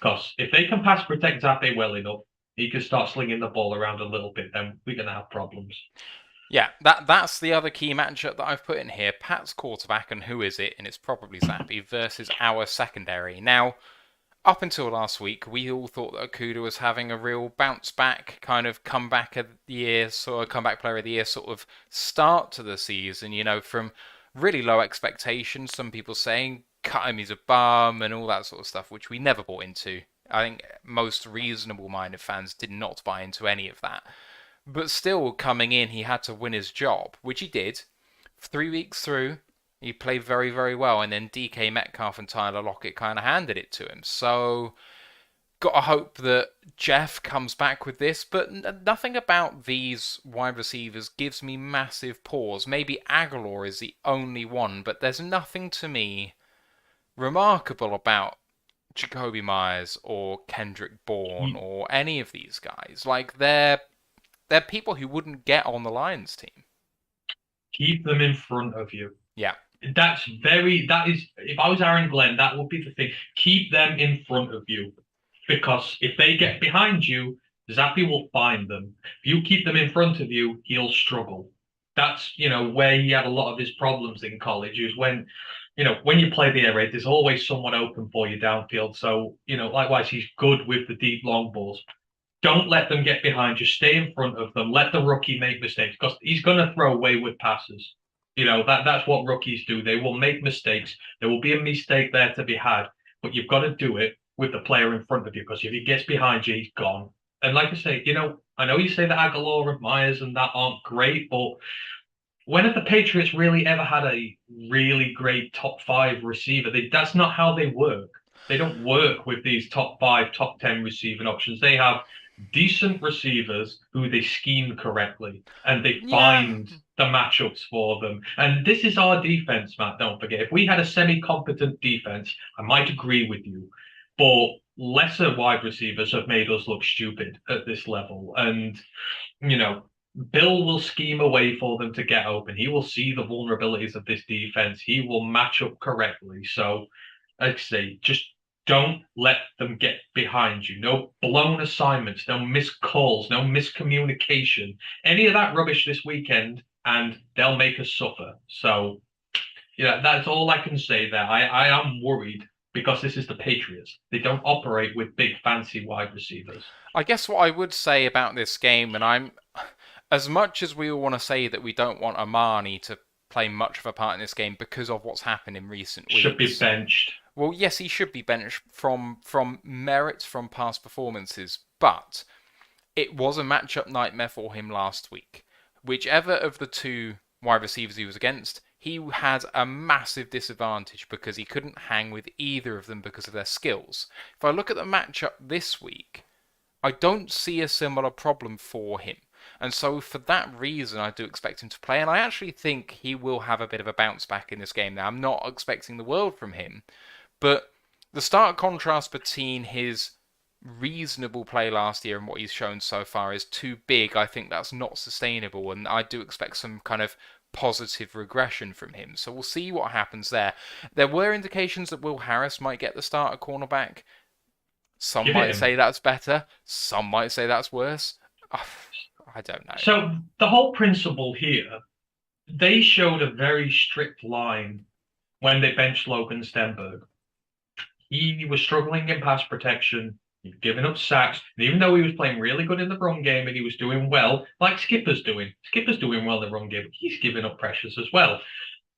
Because if they can pass protect Zappe well enough, he can start slinging the ball around a little bit, then we're going to have problems. Yeah, that's the other key matchup that I've put in here. Pat's quarterback, and who is it? And it's probably Zappe versus our secondary. Now, up until last week, we all thought that Okuda was having a real bounce back, kind of comeback of the year, sort of comeback player of the year sort of start to the season, from really low expectations. Some people saying, cut him, he's a bum, and all that sort of stuff, which we never bought into. I think most reasonable-minded fans did not buy into any of that. But still, coming in, he had to win his job, which he did. 3 weeks through, he played very, very well, and then DK Metcalf and Tyler Lockett kind of handed it to him. So, Gotta hope that Jeff comes back with this, but nothing about these wide receivers gives me massive pause. Maybe Aguilar is the only one, but there's nothing to me remarkable about Jacoby Myers or Kendrick Bourne or any of these guys. Like they're people who wouldn't get on the Lions team. Keep them in front of you. Yeah. That is, if I was Aaron Glenn, that would be the thing. Keep them in front of you. Because if they get behind you, Zappy will find them. If you keep them in front of you, he'll struggle. That's, where he had a lot of his problems in college is when, when you play the air raid, there's always someone open for you downfield. So, likewise, he's good with the deep long balls. Don't let them get behind you. Stay in front of them. Let the rookie make mistakes because he's going to throw wayward passes. That's what rookies do. They will make mistakes. There will be a mistake there to be had, but you've got to do it with the player in front of you because if he gets behind you, he's gone. And like I say, I know you say that Aguilar and Myers and that aren't great, but when have the Patriots really ever had a really great top 5 receiver? That's not how they work. They don't work with these top 5, top 10 receiving options. They have decent receivers who they scheme correctly and they find the matchups for them. And this is our defense, Matt. Don't forget, if we had a semi-competent defense, I might agree with you, but lesser wide receivers have made us look stupid at this level. And, Bill will scheme a way for them to get open. He will see the vulnerabilities of this defense. He will match up correctly. So, like I say, just don't let them get behind you. No blown assignments, no missed calls, no miscommunication. Any of that rubbish this weekend, and they'll make us suffer. So, that's all I can say there. I am worried because this is the Patriots. They don't operate with big, fancy wide receivers. I guess what I would say about this game, and I'm, as much as we all want to say that we don't want Amani to play much of a part in this game because of what's happened in recent weeks. Should be benched. Well, yes, he should be benched from merits from past performances, but it was a matchup nightmare for him last week. Whichever of the two wide receivers he was against, he had a massive disadvantage because he couldn't hang with either of them because of their skills. If I look at the matchup this week, I don't see a similar problem for him. And so for that reason, I do expect him to play. And I actually think he will have a bit of a bounce back in this game now. I'm not expecting the world from him. But the stark contrast between his reasonable play last year and what he's shown so far is too big. I think that's not sustainable. And I do expect some kind of positive regression from him. So we'll see what happens there. There were indications that Will Harris might get the start at cornerback. Some might say that's better. Some might say that's worse. I don't know. So the whole principle here, they showed a very strict line when they benched Logan Stenberg. He was struggling in pass protection. He'd given up sacks. And even though he was playing really good in the run game and he was doing well, like Skipper's doing well in the run game, he's giving up pressures as well.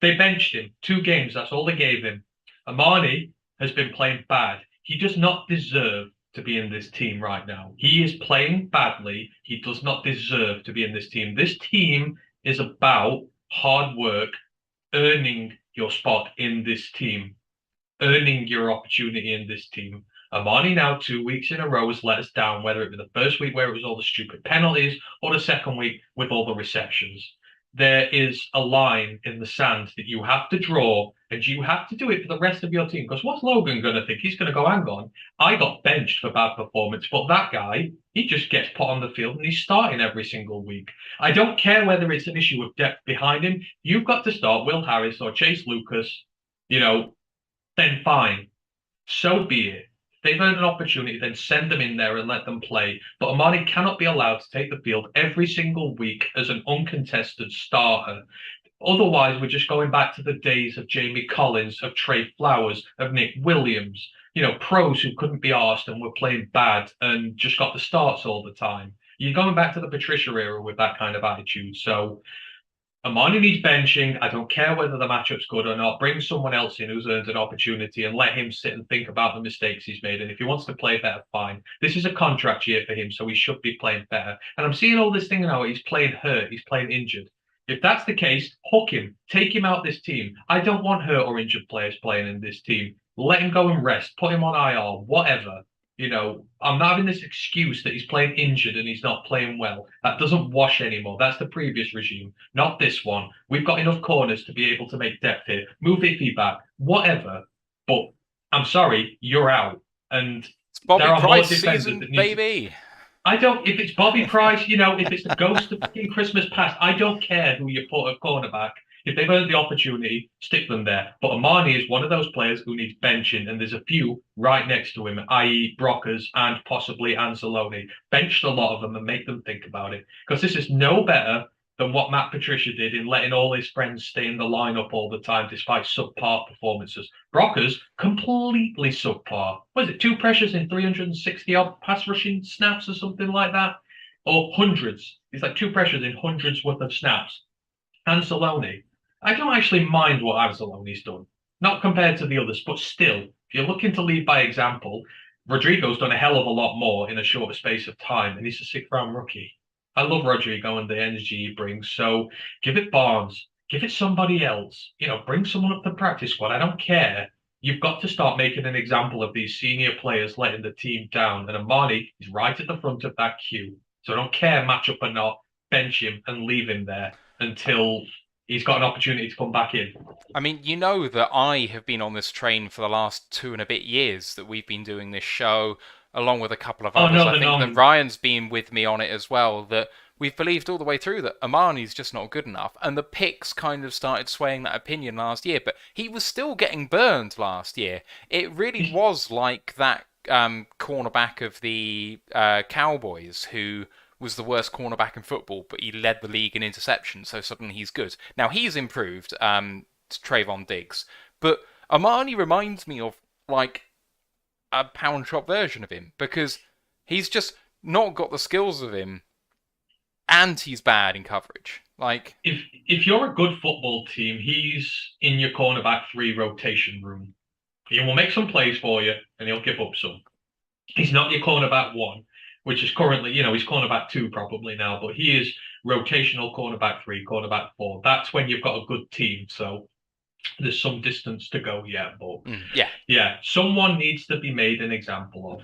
They benched him 2 games. That's all they gave him. Amani has been playing bad. He does not deserve to be in this team right now. He is playing badly. He does not deserve to be in this team. This team is about hard work, earning your spot in this team, earning your opportunity in this team. Amani now 2 weeks in a row has let us down, whether it be the first week where it was all the stupid penalties or the second week with all the receptions. There is a line in the sand that you have to draw, and you have to do it for the rest of your team. Because what's Logan going to think? He's going to go, hang on, I got benched for bad performance, but that guy, he just gets put on the field and he's starting every single week. I don't care whether it's an issue of depth behind him. You've got to start Will Harris or Chase Lucas, then fine. So be it. They've earned an opportunity, then send them in there and let them play. But Amani cannot be allowed to take the field every single week as an uncontested starter. Otherwise, we're just going back to the days of Jamie Collins, of Trey Flowers, of Nick Williams, pros who couldn't be arsed and were playing bad and just got the starts all the time. You're going back to the Patricia era with that kind of attitude. So Amani needs benching. I don't care whether the matchup's good or not. Bring someone else in who's earned an opportunity and let him sit and think about the mistakes he's made. And if he wants to play better, fine. This is a contract year for him, so he should be playing better. And I'm seeing all this thing now. He's playing hurt. He's playing injured. If that's the case, hook him. Take him out this team. I don't want hurt or injured players playing in this team. Let him go and rest. Put him on IR. Whatever. I'm not having this excuse that he's playing injured and he's not playing well. That doesn't wash anymore. That's the previous regime, not this one. We've got enough corners to be able to make depth here. Move Iffy back, whatever. But I'm sorry, you're out. And It's Bobby there are more Price defenders season, that need baby. if it's Bobby Price, if it's the ghost of fucking Christmas past, I don't care who you put at cornerback. If they've earned the opportunity, stick them there. But Amani is one of those players who needs benching, and there's a few right next to him, i.e. Brockers and possibly Anzalone. Bench a lot of them and make them think about it. Because this is no better than what Matt Patricia did in letting all his friends stay in the lineup all the time despite subpar performances. Brockers, completely subpar. Was it 2 pressures in 360 odd pass rushing snaps or something like that? Or hundreds. It's like 2 pressures in hundreds worth of snaps. Anzalone, I don't actually mind what Anzalone's done. Not compared to the others, but still, if you're looking to lead by example, Rodrigo's done a hell of a lot more in a shorter space of time, and he's a 6th round rookie. I love Rodrigo and the energy he brings. So give it Barnes, give it somebody else. Bring someone up to the practice squad. I don't care. You've got to start making an example of these senior players letting the team down. And Amani is right at the front of that queue. So I don't care matchup or not. Bench him and leave him there until he's got an opportunity to come back in. I mean, you know that I have been on this train for the last 2 and a bit years that we've been doing this show, along with a couple of others. No, I think that Ryan's been with me on it as well, that we've believed all the way through that Amani's just not good enough. And the picks kind of started swaying that opinion last year, but he was still getting burned last year. It really was like that cornerback of the Cowboys who was the worst cornerback in football, but he led the league in interceptions, so suddenly he's good. Now, he's improved, Trayvon Diggs, but Amani reminds me of, like, a pound shop version of him, because he's just not got the skills of him, and he's bad in coverage. Like, if you're a good football team, he's in your cornerback 3 rotation room. He will make some plays for you, and he'll give up some. He's not your cornerback 1, which is currently, he's cornerback 2 probably now, but he is rotational cornerback 3, cornerback 4. That's when you've got a good team. So there's some distance to go yet, but someone needs to be made an example of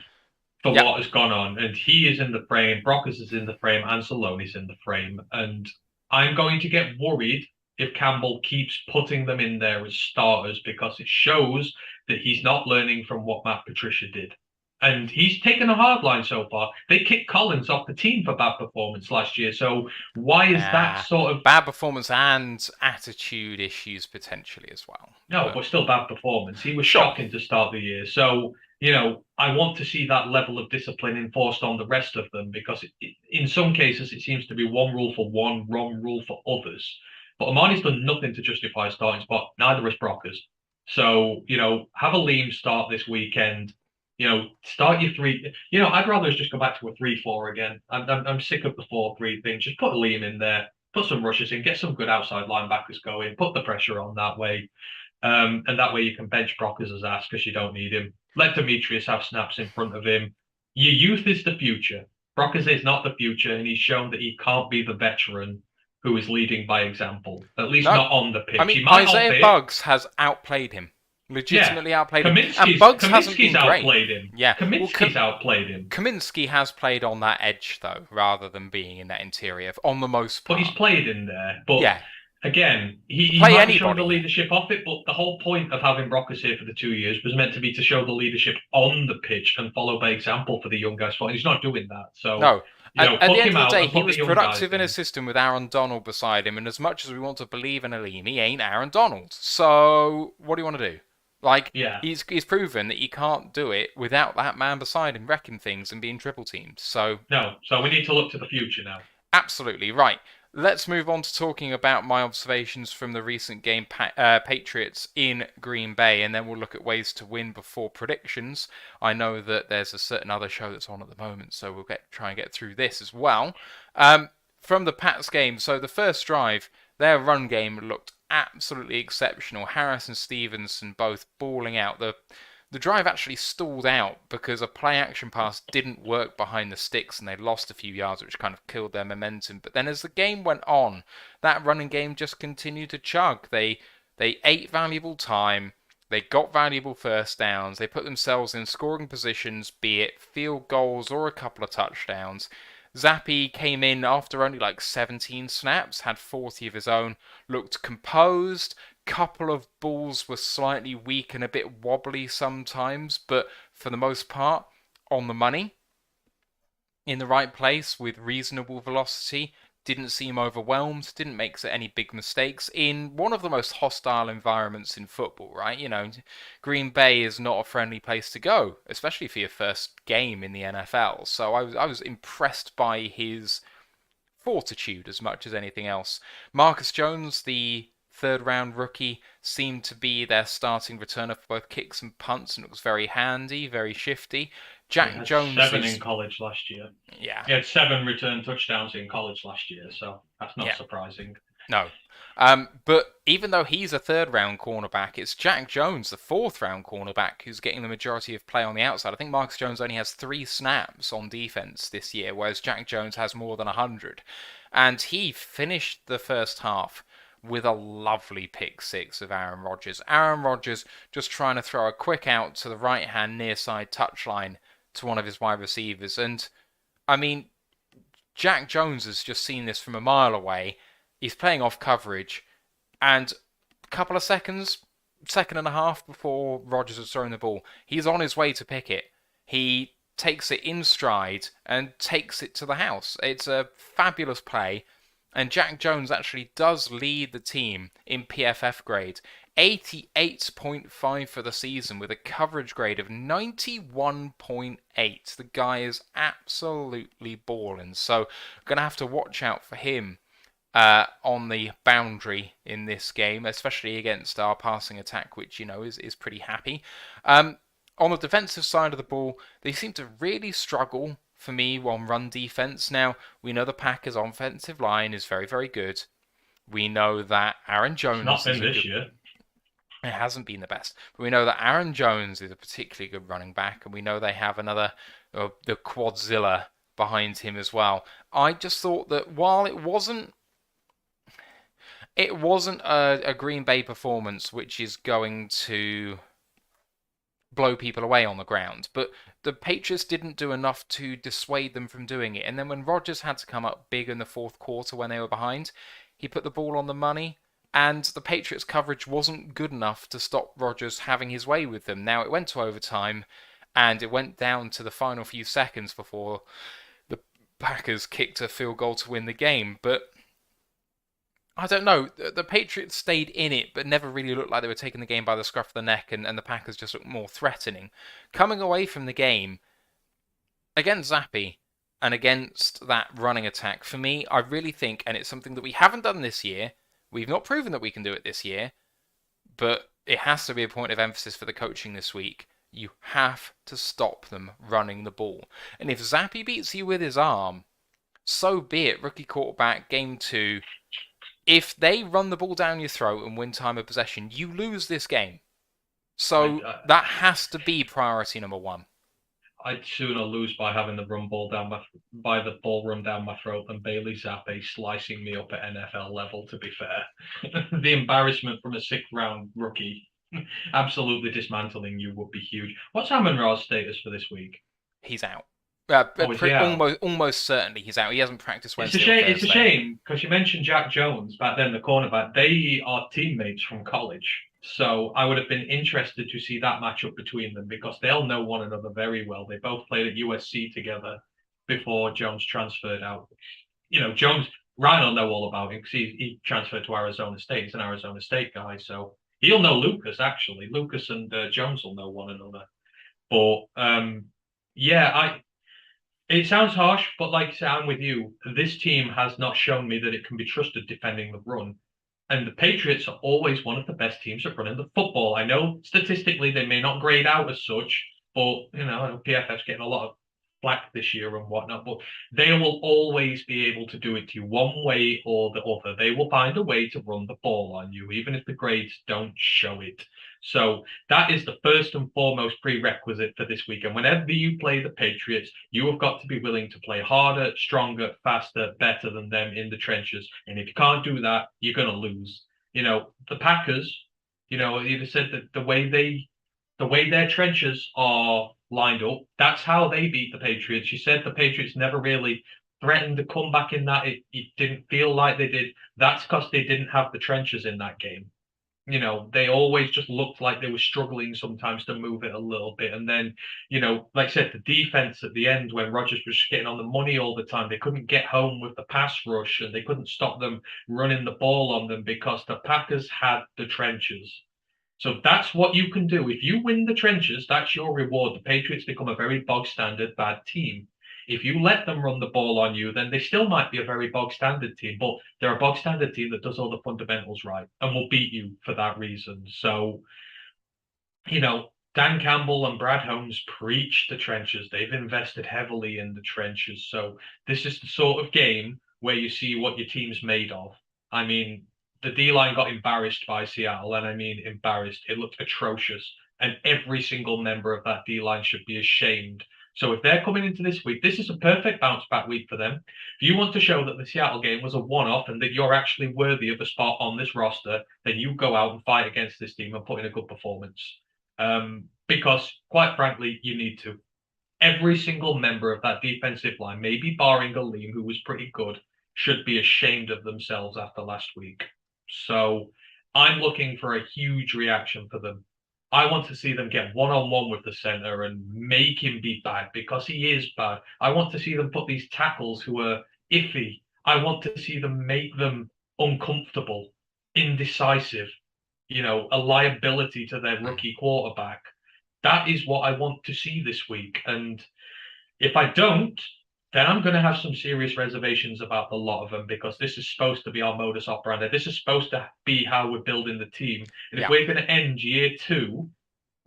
for what has gone on. And he is in the frame, Brockers is in the frame, Anzalone's in the frame. And I'm going to get worried if Campbell keeps putting them in there as starters, because it shows that he's not learning from what Matt Patricia did. And he's taken a hard line so far. They kicked Collins off the team for bad performance last year. So why is that sort of... Bad performance and attitude issues potentially as well. No, but still bad performance. He was shocking to start the year. So, I want to see that level of discipline enforced on the rest of them, because in some cases it seems to be one rule for one, wrong rule for others. But Amani's done nothing to justify a starting spot. Neither has Brockers. So, have a Liam start this weekend. Start your 3. I'd rather just go back to a 3-4 again. I'm sick of the 4-3 thing. Just put a Liam in there, put some rushes in, get some good outside linebackers going, put the pressure on that way. And that way you can bench Brockers' as ass because you don't need him. Let Demetrius have snaps in front of him. Your youth is the future. Brockers is not the future, and he's shown that he can't be the veteran who is leading by example. At least not on the pitch. I mean, Isaiah Buggs has outplayed him. Legitimately outplayed him. And Buggs hasn't been great. Him. Yeah. Kaminsky's outplayed him. Kaminsky has played on that edge, though, rather than being in that interior, on the most part. But he's played in there. But again, he play might be showing the leadership off it, but the whole point of having Brockers here for the 2 years was meant to be to show the leadership on the pitch and follow by example for the young guys. And he's not doing that. So no. At the end of the day, he was productive in a system with Aaron Donald beside him, and as much as we want to believe in Aleem, he ain't Aaron Donald. So what do you want to do? He's proven that he can't do it without that man beside him wrecking things and being triple teamed. So we need to look to the future now. Absolutely right. Let's move on to talking about my observations from the recent game, Patriots in Green Bay, and then we'll look at ways to win before predictions. I know that there's a certain other show that's on at the moment, so we'll try and get through this as well. From the Pats game, so the first drive, their run game looked absolutely exceptional. Harris and Stevenson both balling out. The drive actually stalled out because a play-action pass didn't work behind the sticks and they lost a few yards, which kind of killed their momentum. But then as the game went on, that running game just continued to chug. They ate valuable time. They got valuable first downs. They put themselves in scoring positions, be it field goals or a couple of touchdowns. Zappy came in after only like 17 snaps, had 40 of his own, looked composed. Couple of balls were slightly weak and a bit wobbly sometimes, but for the most part, on the money, in the right place with reasonable velocity. Didn't seem overwhelmed, didn't make any big mistakes in one of the most hostile environments in football, right? You know, Green Bay is not a friendly place to go, especially for your first game in the NFL. So I was impressed by his fortitude as much as anything else. Marcus Jones, the third round rookie, seemed to be their starting returner for both kicks and punts, and it was very handy, very shifty. Jack Jones 7 is in college last year. Yeah. He had 7 return touchdowns in college last year, so that's not surprising. No. But even though he's a third-round cornerback, it's Jack Jones, the fourth-round cornerback, who's getting the majority of play on the outside. I think Marcus Jones only has 3 snaps on defense this year, whereas Jack Jones has more than 100. And he finished the first half with a lovely pick six of Aaron Rodgers. Aaron Rodgers just trying to throw a quick out to the right-hand near-side touchline to one of his wide receivers. And, I mean, Jack Jones has just seen this from a mile away. He's playing off coverage, and a couple of seconds, second and a half before Rodgers has thrown the ball, he's on his way to pick it. He takes it in stride and takes it to the house. It's a fabulous play, and Jack Jones actually does lead the team in PFF grade. 88.5 for the season with a coverage grade of 91.8. The guy is absolutely balling. So, going to have to watch out for him on the boundary in this game, especially against our passing attack, which, you know, is pretty happy. On the defensive side of the ball, they seem to really struggle for me on run defense. Now, we know the Packers' offensive line is very, very good. We know that Aaron Jones... It's not been this year. It hasn't been the best. But we know that Aaron Jones is a particularly good running back, and we know they have another, the Quadzilla behind him as well. I just thought that while it wasn't a Green Bay performance which is going to blow people away on the ground, but the Patriots didn't do enough to dissuade them from doing it. And then when Rodgers had to come up big in the fourth quarter when they were behind, he put the ball on the money. And the Patriots' coverage wasn't good enough to stop Rodgers having his way with them. Now, it went to overtime, and it went down to the final few seconds before the Packers kicked a field goal to win the game. But, I don't know, the Patriots stayed in it, but never really looked like they were taking the game by the scruff of the neck, and the Packers just looked more threatening. Coming away from the game, against Zappy, and against that running attack, for me, I really think, and it's something that we haven't done this year, we've not proven that we can do it this year, but it has to be a point of emphasis for the coaching this week. You have to stop them running the ball. And if Zappy beats you with his arm, so be it. Rookie quarterback, game 2. If they run the ball down your throat and win time of possession, you lose this game. So that has to be priority number 1. I'd sooner lose by having the ball run down my throat than Bailey Zappi slicing me up at NFL level, to be fair. The embarrassment from a 6th round rookie absolutely dismantling you would be huge. What's Amon-Ra's status for this week? He's out. Out? Almost certainly he's out. He hasn't practiced Wednesday. It's a shame because you mentioned Jack Jones back then, the cornerback. They are teammates from college. So I would have been interested to see that matchup between them because they'll know one another very well. They both played at USC together before Jones transferred out. You know, Ryan will know all about him because he transferred to Arizona State. He's an Arizona State guy. So he'll know Lucas, actually. Lucas and Jones will know one another. But, it sounds harsh, but like I said, I'm with you. This team has not shown me that it can be trusted defending the run. And the Patriots are always one of the best teams at running the football. I know statistically they may not grade out as such, but, you know, PFF's getting a lot of flack this year and whatnot, but they will always be able to do it to you one way or the other. They will find a way to run the ball on you, even if the grades don't show it. So that is the first and foremost prerequisite for this week. And whenever you play the Patriots, you have got to be willing to play harder, stronger, faster, better than them in the trenches. And if you can't do that, you're going to lose. You know, the Packers, You know, you said that the way their trenches are lined up, that's how they beat the Patriots. You said the Patriots never really threatened to come back in that. It didn't feel like they did. That's because they didn't have the trenches in that game. You know, they always just looked like they were struggling sometimes to move it a little bit. And then, you know, like I said, the defense at the end when Rodgers was getting on the money all the time, they couldn't get home with the pass rush and they couldn't stop them running the ball on them because the Packers had the trenches. So that's what you can do. If you win the trenches, that's your reward. The Patriots become a very bog standard bad team. If you let them run the ball on you, then they still might be a very bog standard team, but they're a bog standard team that does all the fundamentals right and will beat you for that reason. So, you know, Dan Campbell and Brad Holmes preach the trenches. They've invested heavily in the trenches. So this is the sort of game where you see what your team's made of. I mean, the D-line got embarrassed by Seattle, and I mean embarrassed. It looked atrocious, and every single member of that D-line should be ashamed. So if they're coming into this week, this is a perfect bounce back week for them. If you want to show that the Seattle game was a one-off and that you're actually worthy of a spot on this roster, then you go out and fight against this team and put in a good performance. Because quite frankly, you need to. Every single member of that defensive line, maybe barring Aleem, who was pretty good, should be ashamed of themselves after last week. So I'm looking for a huge reaction for them. I want to see them get one-on-one with the center and make him be bad because he is bad. I want to see them put these tackles who are iffy. I want to see them make them uncomfortable, indecisive, you know, a liability to their rookie quarterback. That is what I want to see this week. And if I don't, then I'm going to have some serious reservations about a lot of them because this is supposed to be our modus operandi. This is supposed to be how we're building the team. And if we're going to end year 2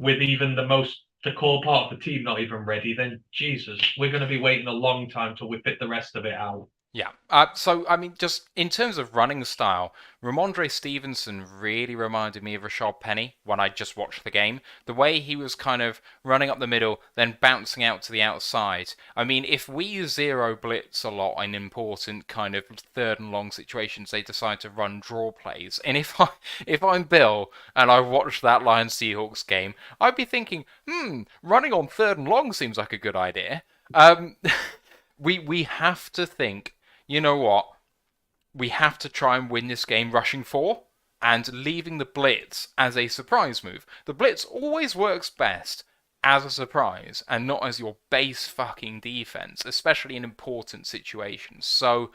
with even the core part of the team not even ready, then Jesus, we're going to be waiting a long time till we fit the rest of it out. Yeah. So, I mean, just in terms of running style, Ramondre Stevenson really reminded me of Rashad Penny when I just watched the game. The way he was kind of running up the middle, then bouncing out to the outside. I mean, if we zero blitz a lot in important kind of third and long situations, they decide to run draw plays. And if I'm Bill and I watched that Lions Seahawks game, I'd be thinking, running on third and long seems like a good idea. We have to think, you know what? We have to try and win this game rushing 4 and leaving the blitz as a surprise move. The blitz always works best as a surprise and not as your base fucking defense, especially in important situations. So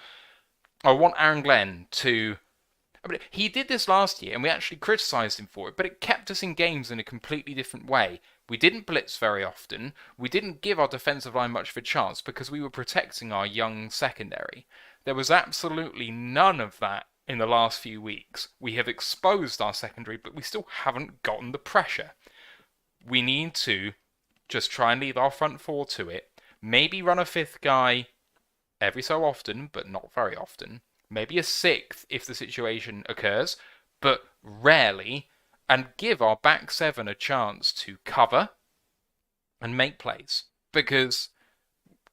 I want Aaron Glenn to... I mean, he did this last year and we actually criticised him for it, but it kept us in games in a completely different way. We didn't blitz very often. We didn't give our defensive line much of a chance because we were protecting our young secondary. There was absolutely none of that in the last few weeks. We have exposed our secondary, but we still haven't gotten the pressure. We need to just try and lead our front 4 to it. Maybe run a 5th guy every so often, but not very often. Maybe a 6th if the situation occurs, but rarely. And give our back 7 a chance to cover and make plays. Because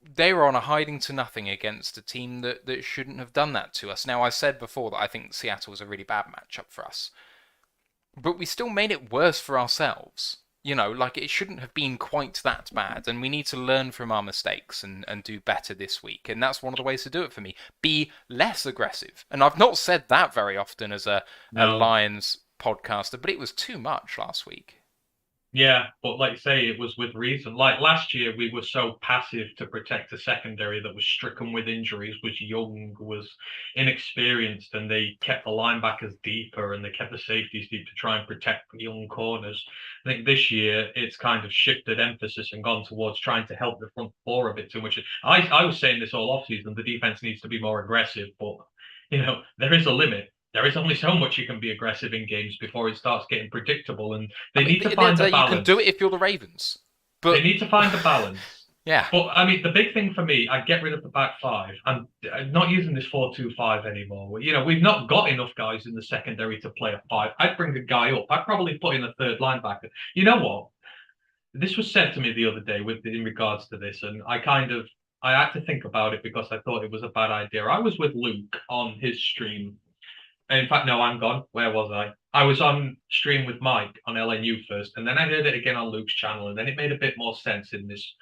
they were on a hiding to nothing against a team that shouldn't have done that to us. Now, I said before that I think Seattle was a really bad matchup for us. But we still made it worse for ourselves. You know, like it shouldn't have been quite that bad. And we need to learn from our mistakes and do better this week. And that's one of the ways to do it for me. Be less aggressive. And I've not said that very often as a Lions podcaster, but it was too much last week. Yeah, but like you say, it was with reason. Like last year, we were so passive to protect a secondary that was stricken with injuries, was young, was inexperienced, and they kept the linebackers deeper and they kept the safeties deep to try and protect the young corners. I think this year it's kind of shifted emphasis and gone towards trying to help the front 4 a bit too much. I was saying this all offseason, the defense needs to be more aggressive, but you know, there is a limit. There is only so much you can be aggressive in games before it starts getting predictable, and they need to find the balance. You can do it if you're the Ravens, but they need to find the balance. Yeah. But I mean, the big thing for me, I'd get rid of the back 5. I'm not using this 4-2-5 anymore. You know, we've not got enough guys in the secondary to play a 5. I'd bring a guy up. I'd probably put in a 3rd linebacker. You know what? This was said to me the other day in regards to this, and I had to think about it because I thought it was a bad idea. I was with Luke on his stream. In fact, no, I'm gone. Where was I? I was on stream with Mike on LNU first, and then I heard it again on Luke's channel, and then it made a bit more sense in this.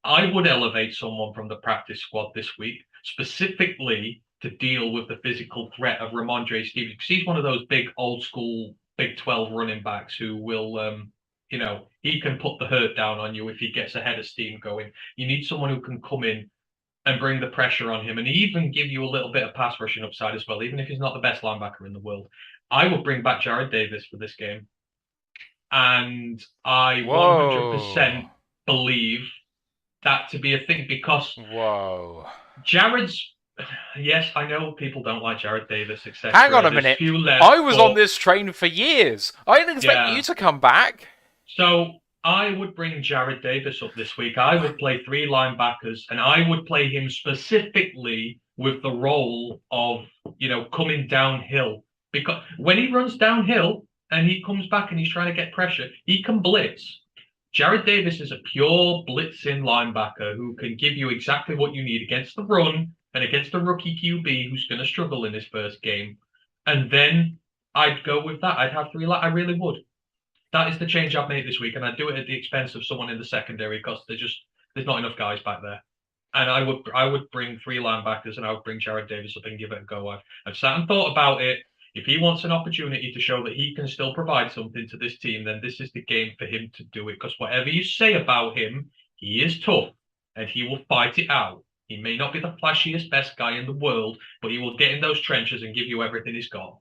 I would elevate someone from the practice squad this week, specifically to deal with the physical threat of Ramondre Stevens, because he's one of those big old school Big 12 running backs who will, he can put the hurt down on you if he gets a head of steam going. You need someone who can come in and bring the pressure on him and even give you a little bit of pass rushing upside as well, even if he's not the best linebacker in the world. I will bring back Jared Davis for this game. And I 100% believe that to be a thing because Jared's, yes, I know people don't like Jared Davis, etc. Hang on a minute. I was on this train for years. I didn't expect you to come back. So I would bring Jared Davis up this week. I would play 3 linebackers, and I would play him specifically with the role of, coming downhill. Because when he runs downhill and he comes back and he's trying to get pressure, he can blitz. Jared Davis is a pure blitzing linebacker who can give you exactly what you need against the run and against the rookie QB who's going to struggle in his first game. And then I'd go with that. I'd have 3. I really would. That is the change I've made this week, and I'd do it at the expense of someone in the secondary because there's not enough guys back there. And I would bring 3 linebackers, and I would bring Jared Davis up and give it a go. I've sat and thought about it. If he wants an opportunity to show that he can still provide something to this team, then this is the game for him to do it. Because whatever you say about him, he is tough, and he will fight it out. He may not be the flashiest, best guy in the world, but he will get in those trenches and give you everything he's got.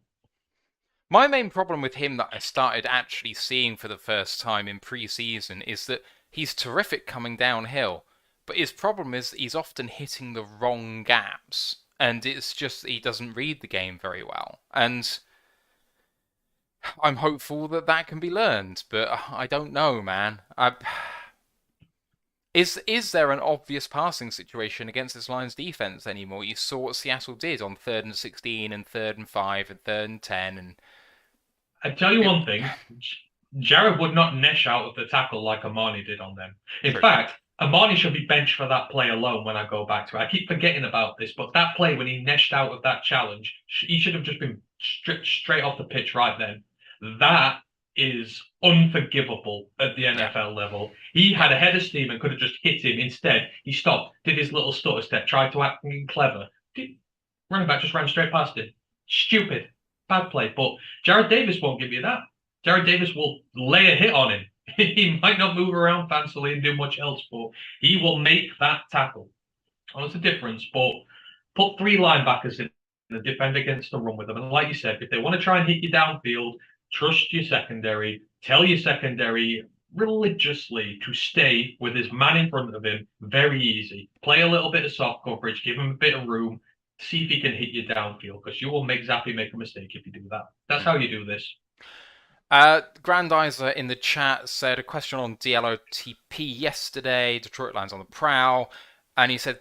My main problem with him that I started actually seeing for the first time in pre-season is that he's terrific coming downhill, but his problem is that he's often hitting the wrong gaps, and it's just he doesn't read the game very well. And I'm hopeful that can be learned, but I don't know, man. Is there an obvious passing situation against this Lions defense anymore? You saw what Seattle did on 3rd and 16 and 3rd and 5 and 3rd and 10 and... I tell you one thing, Jared would not nesh out of the tackle like Amani did on them. In fact, Amani should be benched for that play alone when I go back to it. I keep forgetting about this, but that play when he neshed out of that challenge, he should have just been stripped straight off the pitch right then. That is unforgivable at the NFL level. He had a head of steam and could have just hit him. Instead, he stopped, did his little stutter step, tried to act clever. Running back just ran straight past him. Stupid. Bad play, but Jared Davis won't give you that. Jared Davis will lay a hit on him. He might not move around fancily and do much else, but he will make that tackle. That's the difference. But put 3 linebackers in and defend against the run with them. And like you said, if they want to try and hit you downfield, trust your secondary. Tell your secondary religiously to stay with his man in front of him. Very easy. Play a little bit of soft coverage. Give him a bit of room. See if he can hit you downfield, because you will make Zappy make a mistake if you do that. That's how you do this. Grandizer in the chat said a question on DLOTP yesterday, Detroit Lions on the prowl, and he said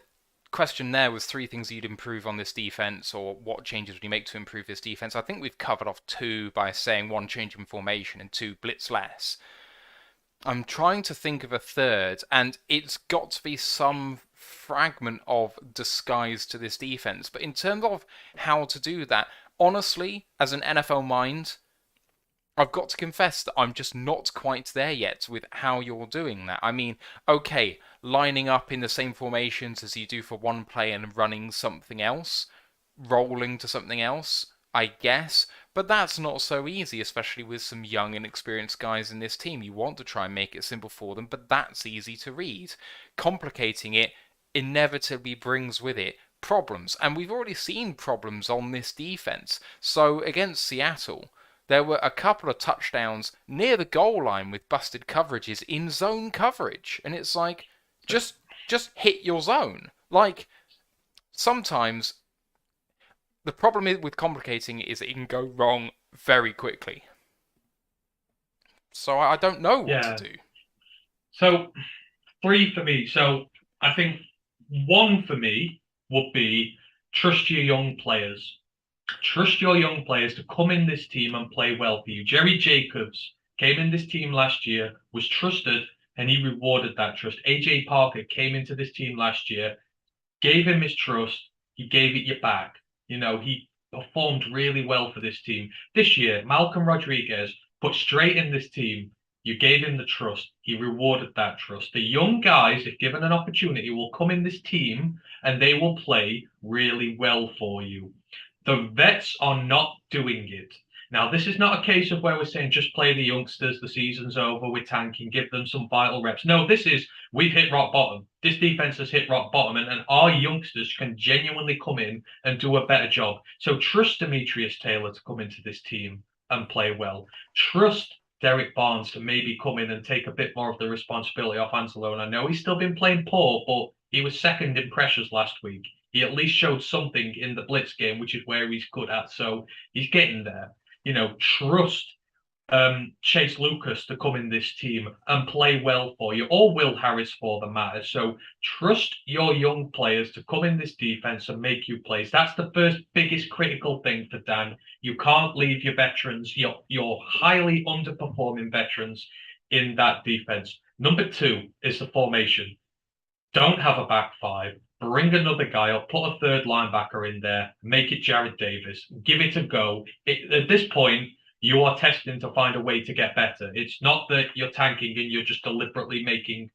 question there was 3 things you'd improve on this defense, or what changes would you make to improve this defense. I think we've covered off 2 by saying 1, change in formation, and 2, blitz less. I'm trying to think of a 3rd, and it's got to be some fragment of disguise to this defense. But in terms of how to do that, honestly, as an NFL mind, I've got to confess that I'm just not quite there yet with how you're doing that. I mean, okay, lining up in the same formations as you do for one play and running something else, rolling to something else, I guess, but that's not so easy, especially with some young and experienced guys in this team. You want to try and make it simple for them, but that's easy to read. Complicating it inevitably brings with it problems, and we've already seen problems on this defense. So against Seattle, there were a couple of touchdowns near the goal line with busted coverages in zone coverage, and it's like, just hit your zone. Like, sometimes the problem with complicating it is it can go wrong very quickly. So I don't know what to do. So 3 for me. So I think 1 for me would be trust your young players. Trust your young players to come in this team and play well for you. Jerry Jacobs came in this team last year, was trusted, and he rewarded that trust. AJ Parker came into this team last year, gave him his trust, he gave it you back. You know, he performed really well for this team. This year, Malcolm Rodriguez put straight in this team. You gave him the trust. He rewarded that trust. The young guys, if given an opportunity, will come in this team and they will play really well for you. The vets are not doing it. Now, this is not a case of where we're saying just play the youngsters, the season's over, we're tanking, give them some vital reps. No, this is we've hit rock bottom. This defense has hit rock bottom, and our youngsters can genuinely come in and do a better job. So trust Demetrius Taylor to come into this team and play well. Trust Derek Barnes to maybe come in and take a bit more of the responsibility off Angelo. And I know he's still been playing poor, but he was second in pressures last week. He at least showed something in the blitz game, which is where he's good at. So he's getting there. Trust Chase Lucas to come in this team and play well for you, or Will Harris for the matter. So trust your young players to come in this defense and make you plays. That's the first biggest critical thing for Dan. You can't leave your veterans, your highly underperforming veterans in that defense. Number 2 is the formation. Don't have a back 5. Bring another guy up, put a third linebacker in there, make it Jared Davis, give it a go. At this point, you are testing to find a way to get better. It's not that you're tanking and you're just deliberately making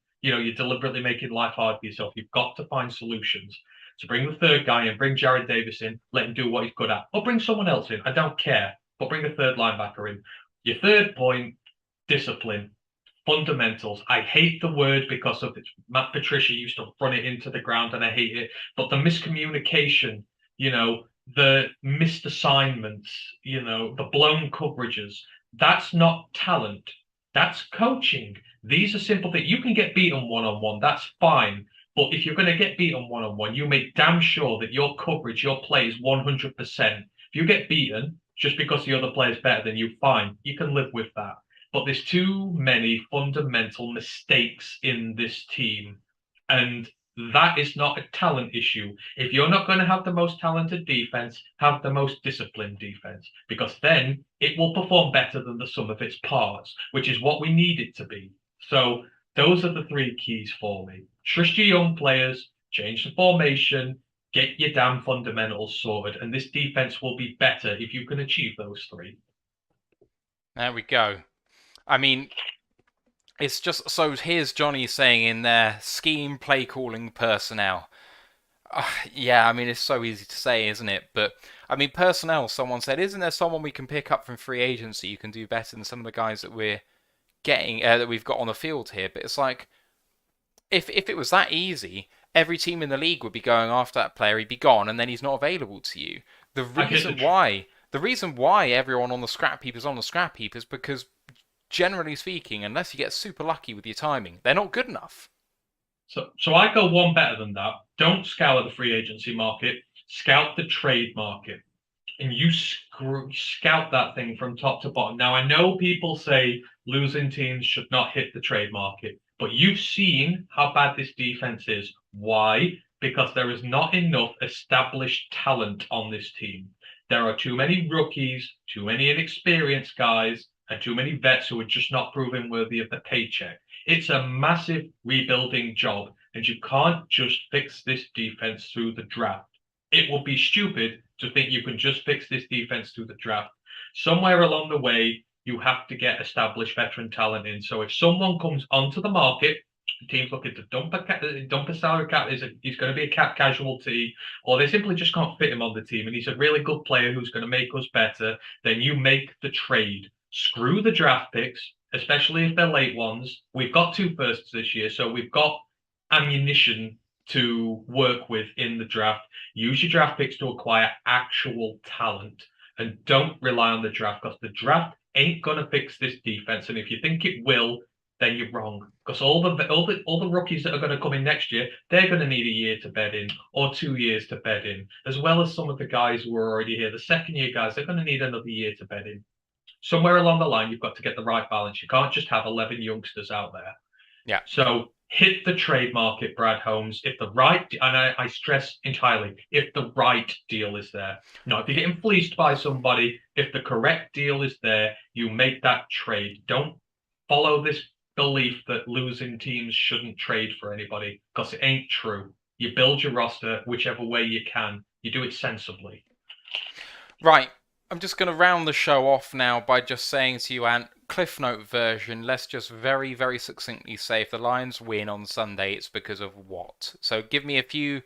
life hard for yourself. You've got to find solutions. So bring the third guy in, bring Jared Davis in, let him do what he's good at, or bring someone else in. I don't care, but bring a third linebacker in. Your third point, discipline. Fundamentals. I hate the word because of it. Matt Patricia used to run it into the ground and I hate it. But the miscommunication, the missed assignments, the blown coverages, that's not talent. That's coaching. These are simple things. You can get beaten one-on-one. That's fine. But if you're going to get beaten one-on-one, you make damn sure that your coverage, your play is 100%. If you get beaten just because the other player is better than you, fine. You can live with that. But there's too many fundamental mistakes in this team. And that is not a talent issue. If you're not going to have the most talented defense, have the most disciplined defense, because then it will perform better than the sum of its parts, which is what we need it to be. So those are the 3 keys for me. Trust your young players, change the formation, get your damn fundamentals sorted, and this defense will be better if you can achieve those 3. There we go. I mean, it's just, so here's Johnny saying in there, scheme, play calling, personnel. Yeah, I mean, it's so easy to say, isn't it? But, I mean, personnel, someone said, isn't there someone we can pick up from free agency who can do better than some of the guys that we're getting, that we've got on the field here? But it's like, if it was that easy, every team in the league would be going after that player, he'd be gone, and then he's not available to you. The reason why everyone on the scrap heap is on the scrap heap is because, generally speaking, unless you get super lucky with your timing, they're not good enough. So I go one better than that. Don't scour the free agency market. Scout the trade market. And you scout that thing from top to bottom. Now, I know people say losing teams should not hit the trade market, but you've seen how bad this defense is. Why? Because there is not enough established talent on this team. There are too many rookies, too many inexperienced guys, and too many vets who are just not proven worthy of the paycheck. It's a massive rebuilding job, and you can't just fix this defense through the draft. It would be stupid to think you can just fix this defense through the draft. Somewhere along the way, you have to get established veteran talent in. So if someone comes onto the market, the team's looking to dump a salary cap, he's going to be a cap casualty, or they simply just can't fit him on the team, and he's a really good player who's going to make us better, then you make the trade. Screw the draft picks, especially if they're late ones. We've got 2 firsts this year, so we've got ammunition to work with in the draft. Use your draft picks to acquire actual talent, and don't rely on the draft, because the draft ain't gonna fix this defense. And if you think it will, then you're wrong. Because all the rookies that are going to come in next year, they're going to need a year to bed in, or 2 years to bed in, as well as some of the guys who are already here. The second-year guys, they're going to need another year to bed in. Somewhere along the line, you've got to get the right balance. You can't just have 11 youngsters out there. Yeah. So hit the trade market, Brad Holmes. If the right, and I stress entirely, if the right deal is there. Not if you're getting fleeced by somebody. If the correct deal is there, you make that trade. Don't follow this belief that losing teams shouldn't trade for anybody, because it ain't true. You build your roster whichever way you can. You do it sensibly. Right, I'm just going to round the show off now by just saying to you, Ant, Cliff Note version, let's just very, very succinctly say if the Lions win on Sunday, it's because of what? So give me a few.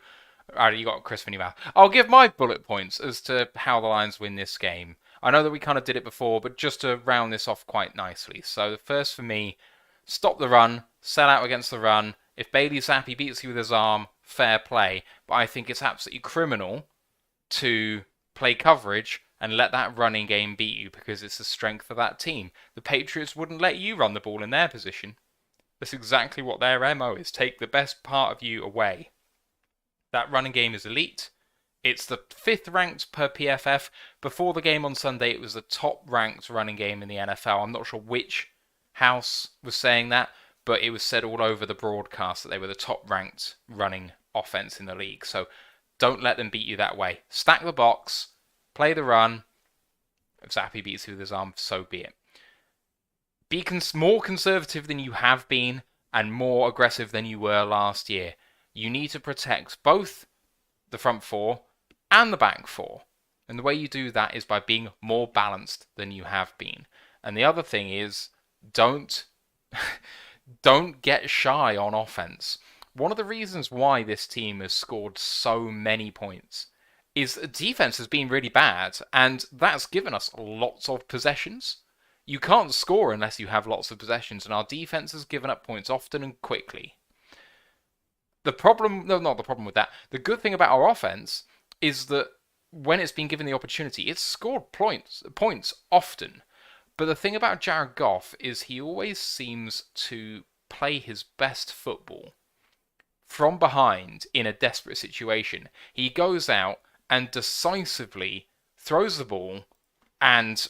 Alright, you got Chris in your mouth. I'll give my bullet points as to how the Lions win this game. I know that we kind of did it before, but just to round this off quite nicely. So the first for me, stop the run, sell out against the run. If Bailey Zappi beats you with his arm, fair play. But I think it's absolutely criminal to play coverage and let that running game beat you because it's the strength of that team. The Patriots wouldn't let you run the ball in their position. That's exactly what their MO is. Take the best part of you away. That running game is elite. It's the 5th ranked per PFF. Before the game on Sunday, it was the top ranked running game in the NFL. I'm not sure which house was saying that, but it was said all over the broadcast that they were the top ranked running offense in the league. So don't let them beat you that way. Stack the box, play the run. If Zappi beats you with his arm, so be it. Be more conservative than you have been and more aggressive than you were last year. You need to protect both the front four and the back four. And the way you do that is by being more balanced than you have been. And the other thing is, don't get shy on offense. One of the reasons why this team has scored so many points is defense has been really bad, and that's given us lots of possessions. You can't score unless you have lots of possessions, and our defense has given up points often and quickly. The problem, no, not the problem with that. The good thing about our offense is that when it's been given the opportunity, it's scored points often. But the thing about Jared Goff is he always seems to play his best football from behind in a desperate situation. He goes out and decisively throws the ball and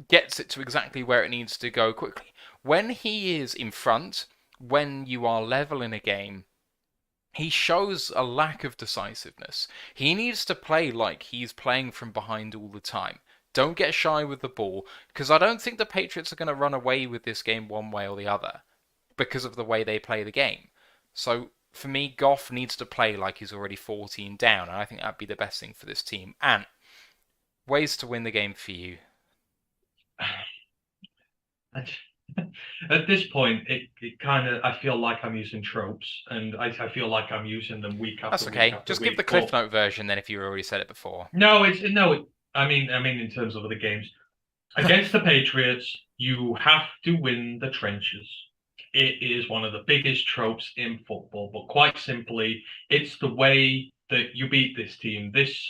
gets it to exactly where it needs to go quickly. When he is in front, when you are level in a game, he shows a lack of decisiveness. He needs to play like he's playing from behind all the time. Don't get shy with the ball, because I don't think the Patriots are going to run away with this game one way or the other because of the way they play the game. So, for me, Goff needs to play like he's already 14 down, and I think that'd be the best thing for this team. And ways to win the game for you. At this point, it kind of, I feel like I'm using tropes, and I feel like I'm using them week after That's week okay. after Just week. give the Cliff Note version then if you already said it before. I mean in terms of the games. Against the Patriots, you have to win the trenches. It is one of the biggest tropes in football, but quite simply, it's the way that you beat this team. This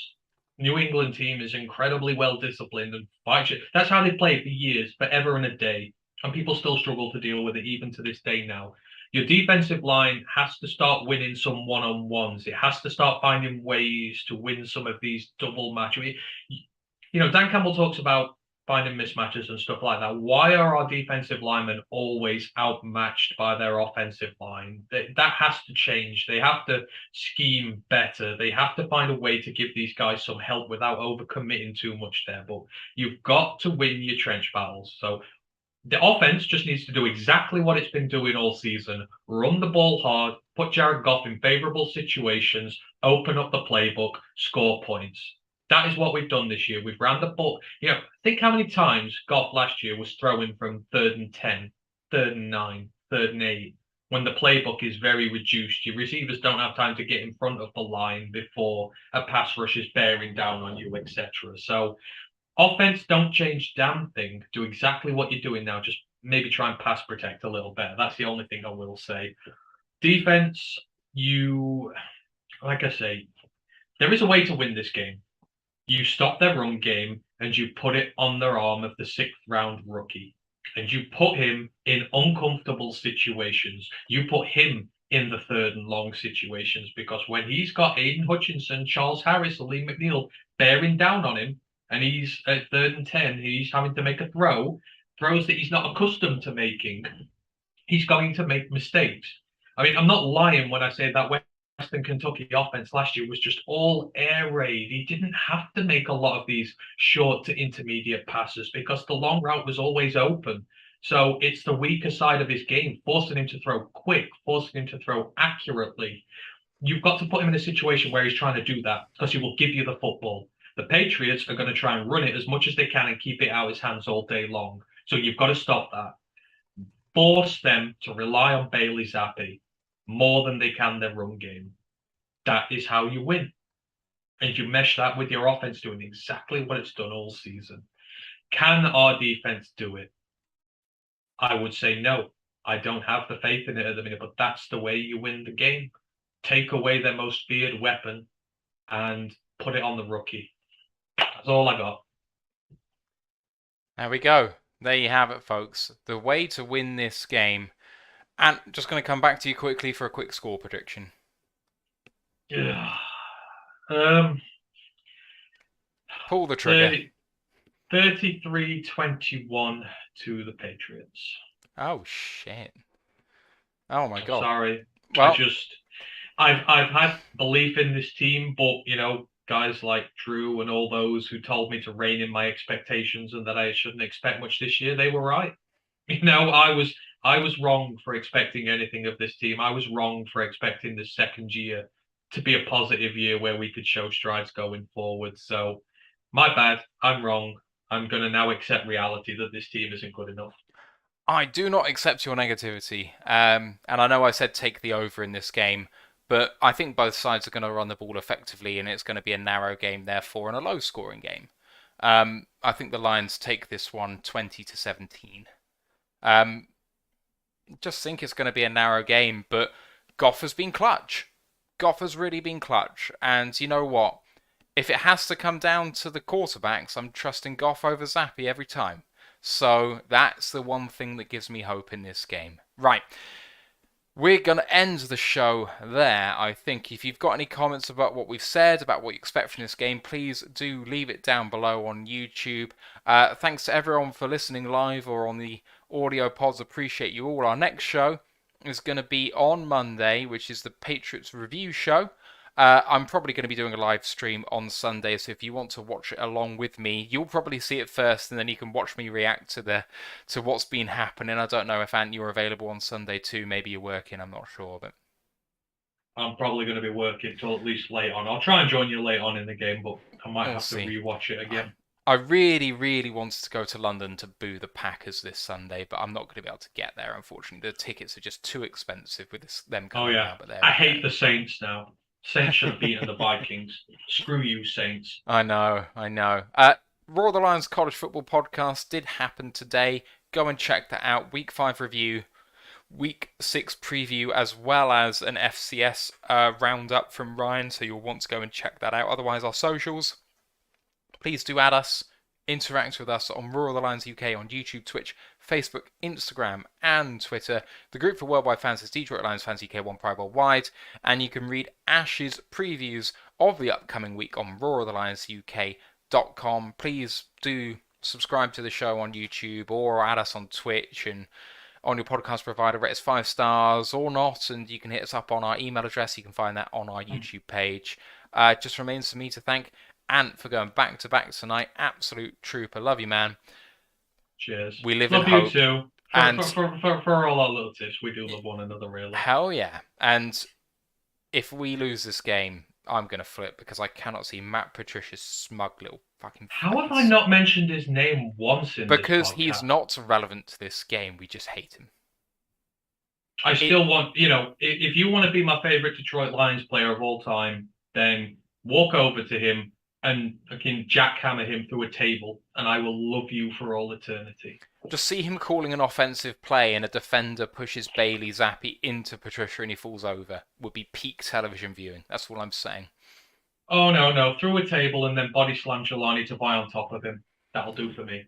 New England team is incredibly well disciplined and fights. That's how they play for years, forever and a day. And people still struggle to deal with it even to this day now. Your defensive line has to start winning some one-on-ones. It has to start finding ways to win some of these double matches. You know, Dan Campbell talks about finding mismatches and stuff like that. Why are our defensive linemen always outmatched by their offensive line? That has to change. They have to scheme better. They have to find a way to give these guys some help without overcommitting too much there. But you've got to win your trench battles. So the offense just needs to do exactly what it's been doing all season. Run the ball hard, put Jared Goff in favorable situations, open up the playbook, score points. That is what we've done this year. We've ran the ball. You know, think how many times Goff last year was throwing from 3rd and 10, 3rd and 9, 3rd and 8, when the playbook is very reduced. Your receivers don't have time to get in front of the line before a pass rush is bearing down on you, etc. So offense, don't change damn thing. Do exactly what you're doing now. Just maybe try and pass protect a little better. That's the only thing I will say. Defense, like I say, there is a way to win this game. You stop their run game and you put it on their arm of the 6th round rookie. And you put him in uncomfortable situations. You put him in the 3rd and long situations, because when he's got Aiden Hutchinson, Charles Harris, Lee McNeil bearing down on him, and he's at 3rd and 10, he's having to make throws that he's not accustomed to making, he's going to make mistakes. I mean, I'm not lying when I say that Western Kentucky offense last year was just all air raid. He didn't have to make a lot of these short to intermediate passes because the long route was always open. So it's the weaker side of his game, forcing him to throw quick, forcing him to throw accurately. You've got to put him in a situation where he's trying to do that, because he will give you the football. The Patriots are going to try and run it as much as they can and keep it out of his hands all day long. So you've got to stop that. Force them to rely on Bailey Zappi more than they can their run game. That is how you win. And you mesh that with your offense doing exactly what it's done all season. Can our defense do it? I would say no. I don't have the faith in it at the minute, but that's the way you win the game. Take away their most feared weapon and put it on the rookie. That's all I got. There we go. There you have it, folks. The way to win this game. And just going to come back to you quickly for a quick score prediction. Yeah. Pull the trigger. 33-21 to the Patriots. Oh, shit. Oh, my God. Sorry. Well, I've had belief in this team, but, you know, guys like Drew and all those who told me to rein in my expectations and that I shouldn't expect much this year, they were right. You know, I was wrong for expecting anything of this team. I was wrong for expecting the second year to be a positive year where we could show strides going forward. So, my bad. I'm wrong. I'm going to now accept reality that this team isn't good enough. I do not accept your negativity. And I know I said take the over in this game, but I think both sides are going to run the ball effectively, and it's going to be a narrow game, therefore, and a low-scoring game. I think the Lions take this one 20-17. Just think it's going to be a narrow game, but Goff has been clutch. Goff has really been clutch. And you know what? If it has to come down to the quarterbacks, I'm trusting Goff over Zappi every time. So that's the one thing that gives me hope in this game. Right. We're going to end the show there, I think. If you've got any comments about what we've said, about what you expect from this game, please do leave it down below on YouTube. Thanks to everyone for listening live or on the audio pods. Appreciate you all. Our next show is going to be on Monday, which is the Patriots review show. I'm probably going to be doing a live stream on Sunday, so if you want to watch it along with me, you'll probably see it first, and then you can watch me react to what's been happening. I don't know if, Ant, you're available on Sunday too. Maybe you're working, I'm not sure. But I'm probably going to be working till at least late on. I'll try and join you late on in the game, but I might have to rewatch it again. I really, really wanted to go to London to boo the Packers this Sunday, but I'm not going to be able to get there, unfortunately. The tickets are just too expensive with them coming out. But I hate the Saints now. Saints should have beaten the Vikings. Screw you, Saints. I know. Raw the Lions College Football Podcast did happen today. Go and check that out. Week 5 review, Week 6 preview, as well as an FCS roundup from Ryan, so you'll want to go and check that out. Otherwise, our socials, please do add us. Interact with us on Raw the Lions UK on YouTube, Twitch, Facebook, Instagram, and Twitter. The group for Worldwide fans is Detroit Lions Fans UK 1 Pride Worldwide, and you can read Ash's previews of the upcoming week on RawTheLionsUK.com. Please do subscribe to the show on YouTube or add us on Twitch and on your podcast provider. Rate us 5 stars or not, and you can hit us up on our email address. You can find that on our YouTube page. Just remains for me to thank Ant for going back to back tonight. Absolute trooper. Love you, man. Cheers. We live love in hope. You too. And for all our little tips, we do love one another, really. Hell yeah. And if we lose this game, I'm going to flip because I cannot see Matt Patricia's smug little fucking face. How have I not mentioned his name once in because this podcast? He's not relevant to this game. We just hate him. I still want, you know, if you want to be my favorite Detroit Lions player of all time, then walk over to him and I can jackhammer him through a table, and I will love you for all eternity. Just see him calling an offensive play and a defender pushes Bailey Zappi into Patricia and he falls over. Would be peak television viewing. That's all I'm saying. Oh, no. Through a table and then body slam Jelani to buy on top of him. That'll do for me.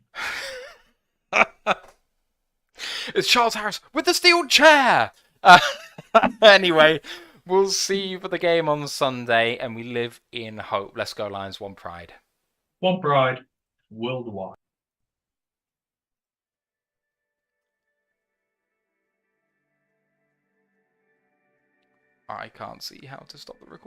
It's Charles Harris with the steel chair! Anyway, we'll see you for the game on Sunday, and we live in hope. Let's go, Lions. One pride. One pride. Worldwide. I can't see how to stop the recording.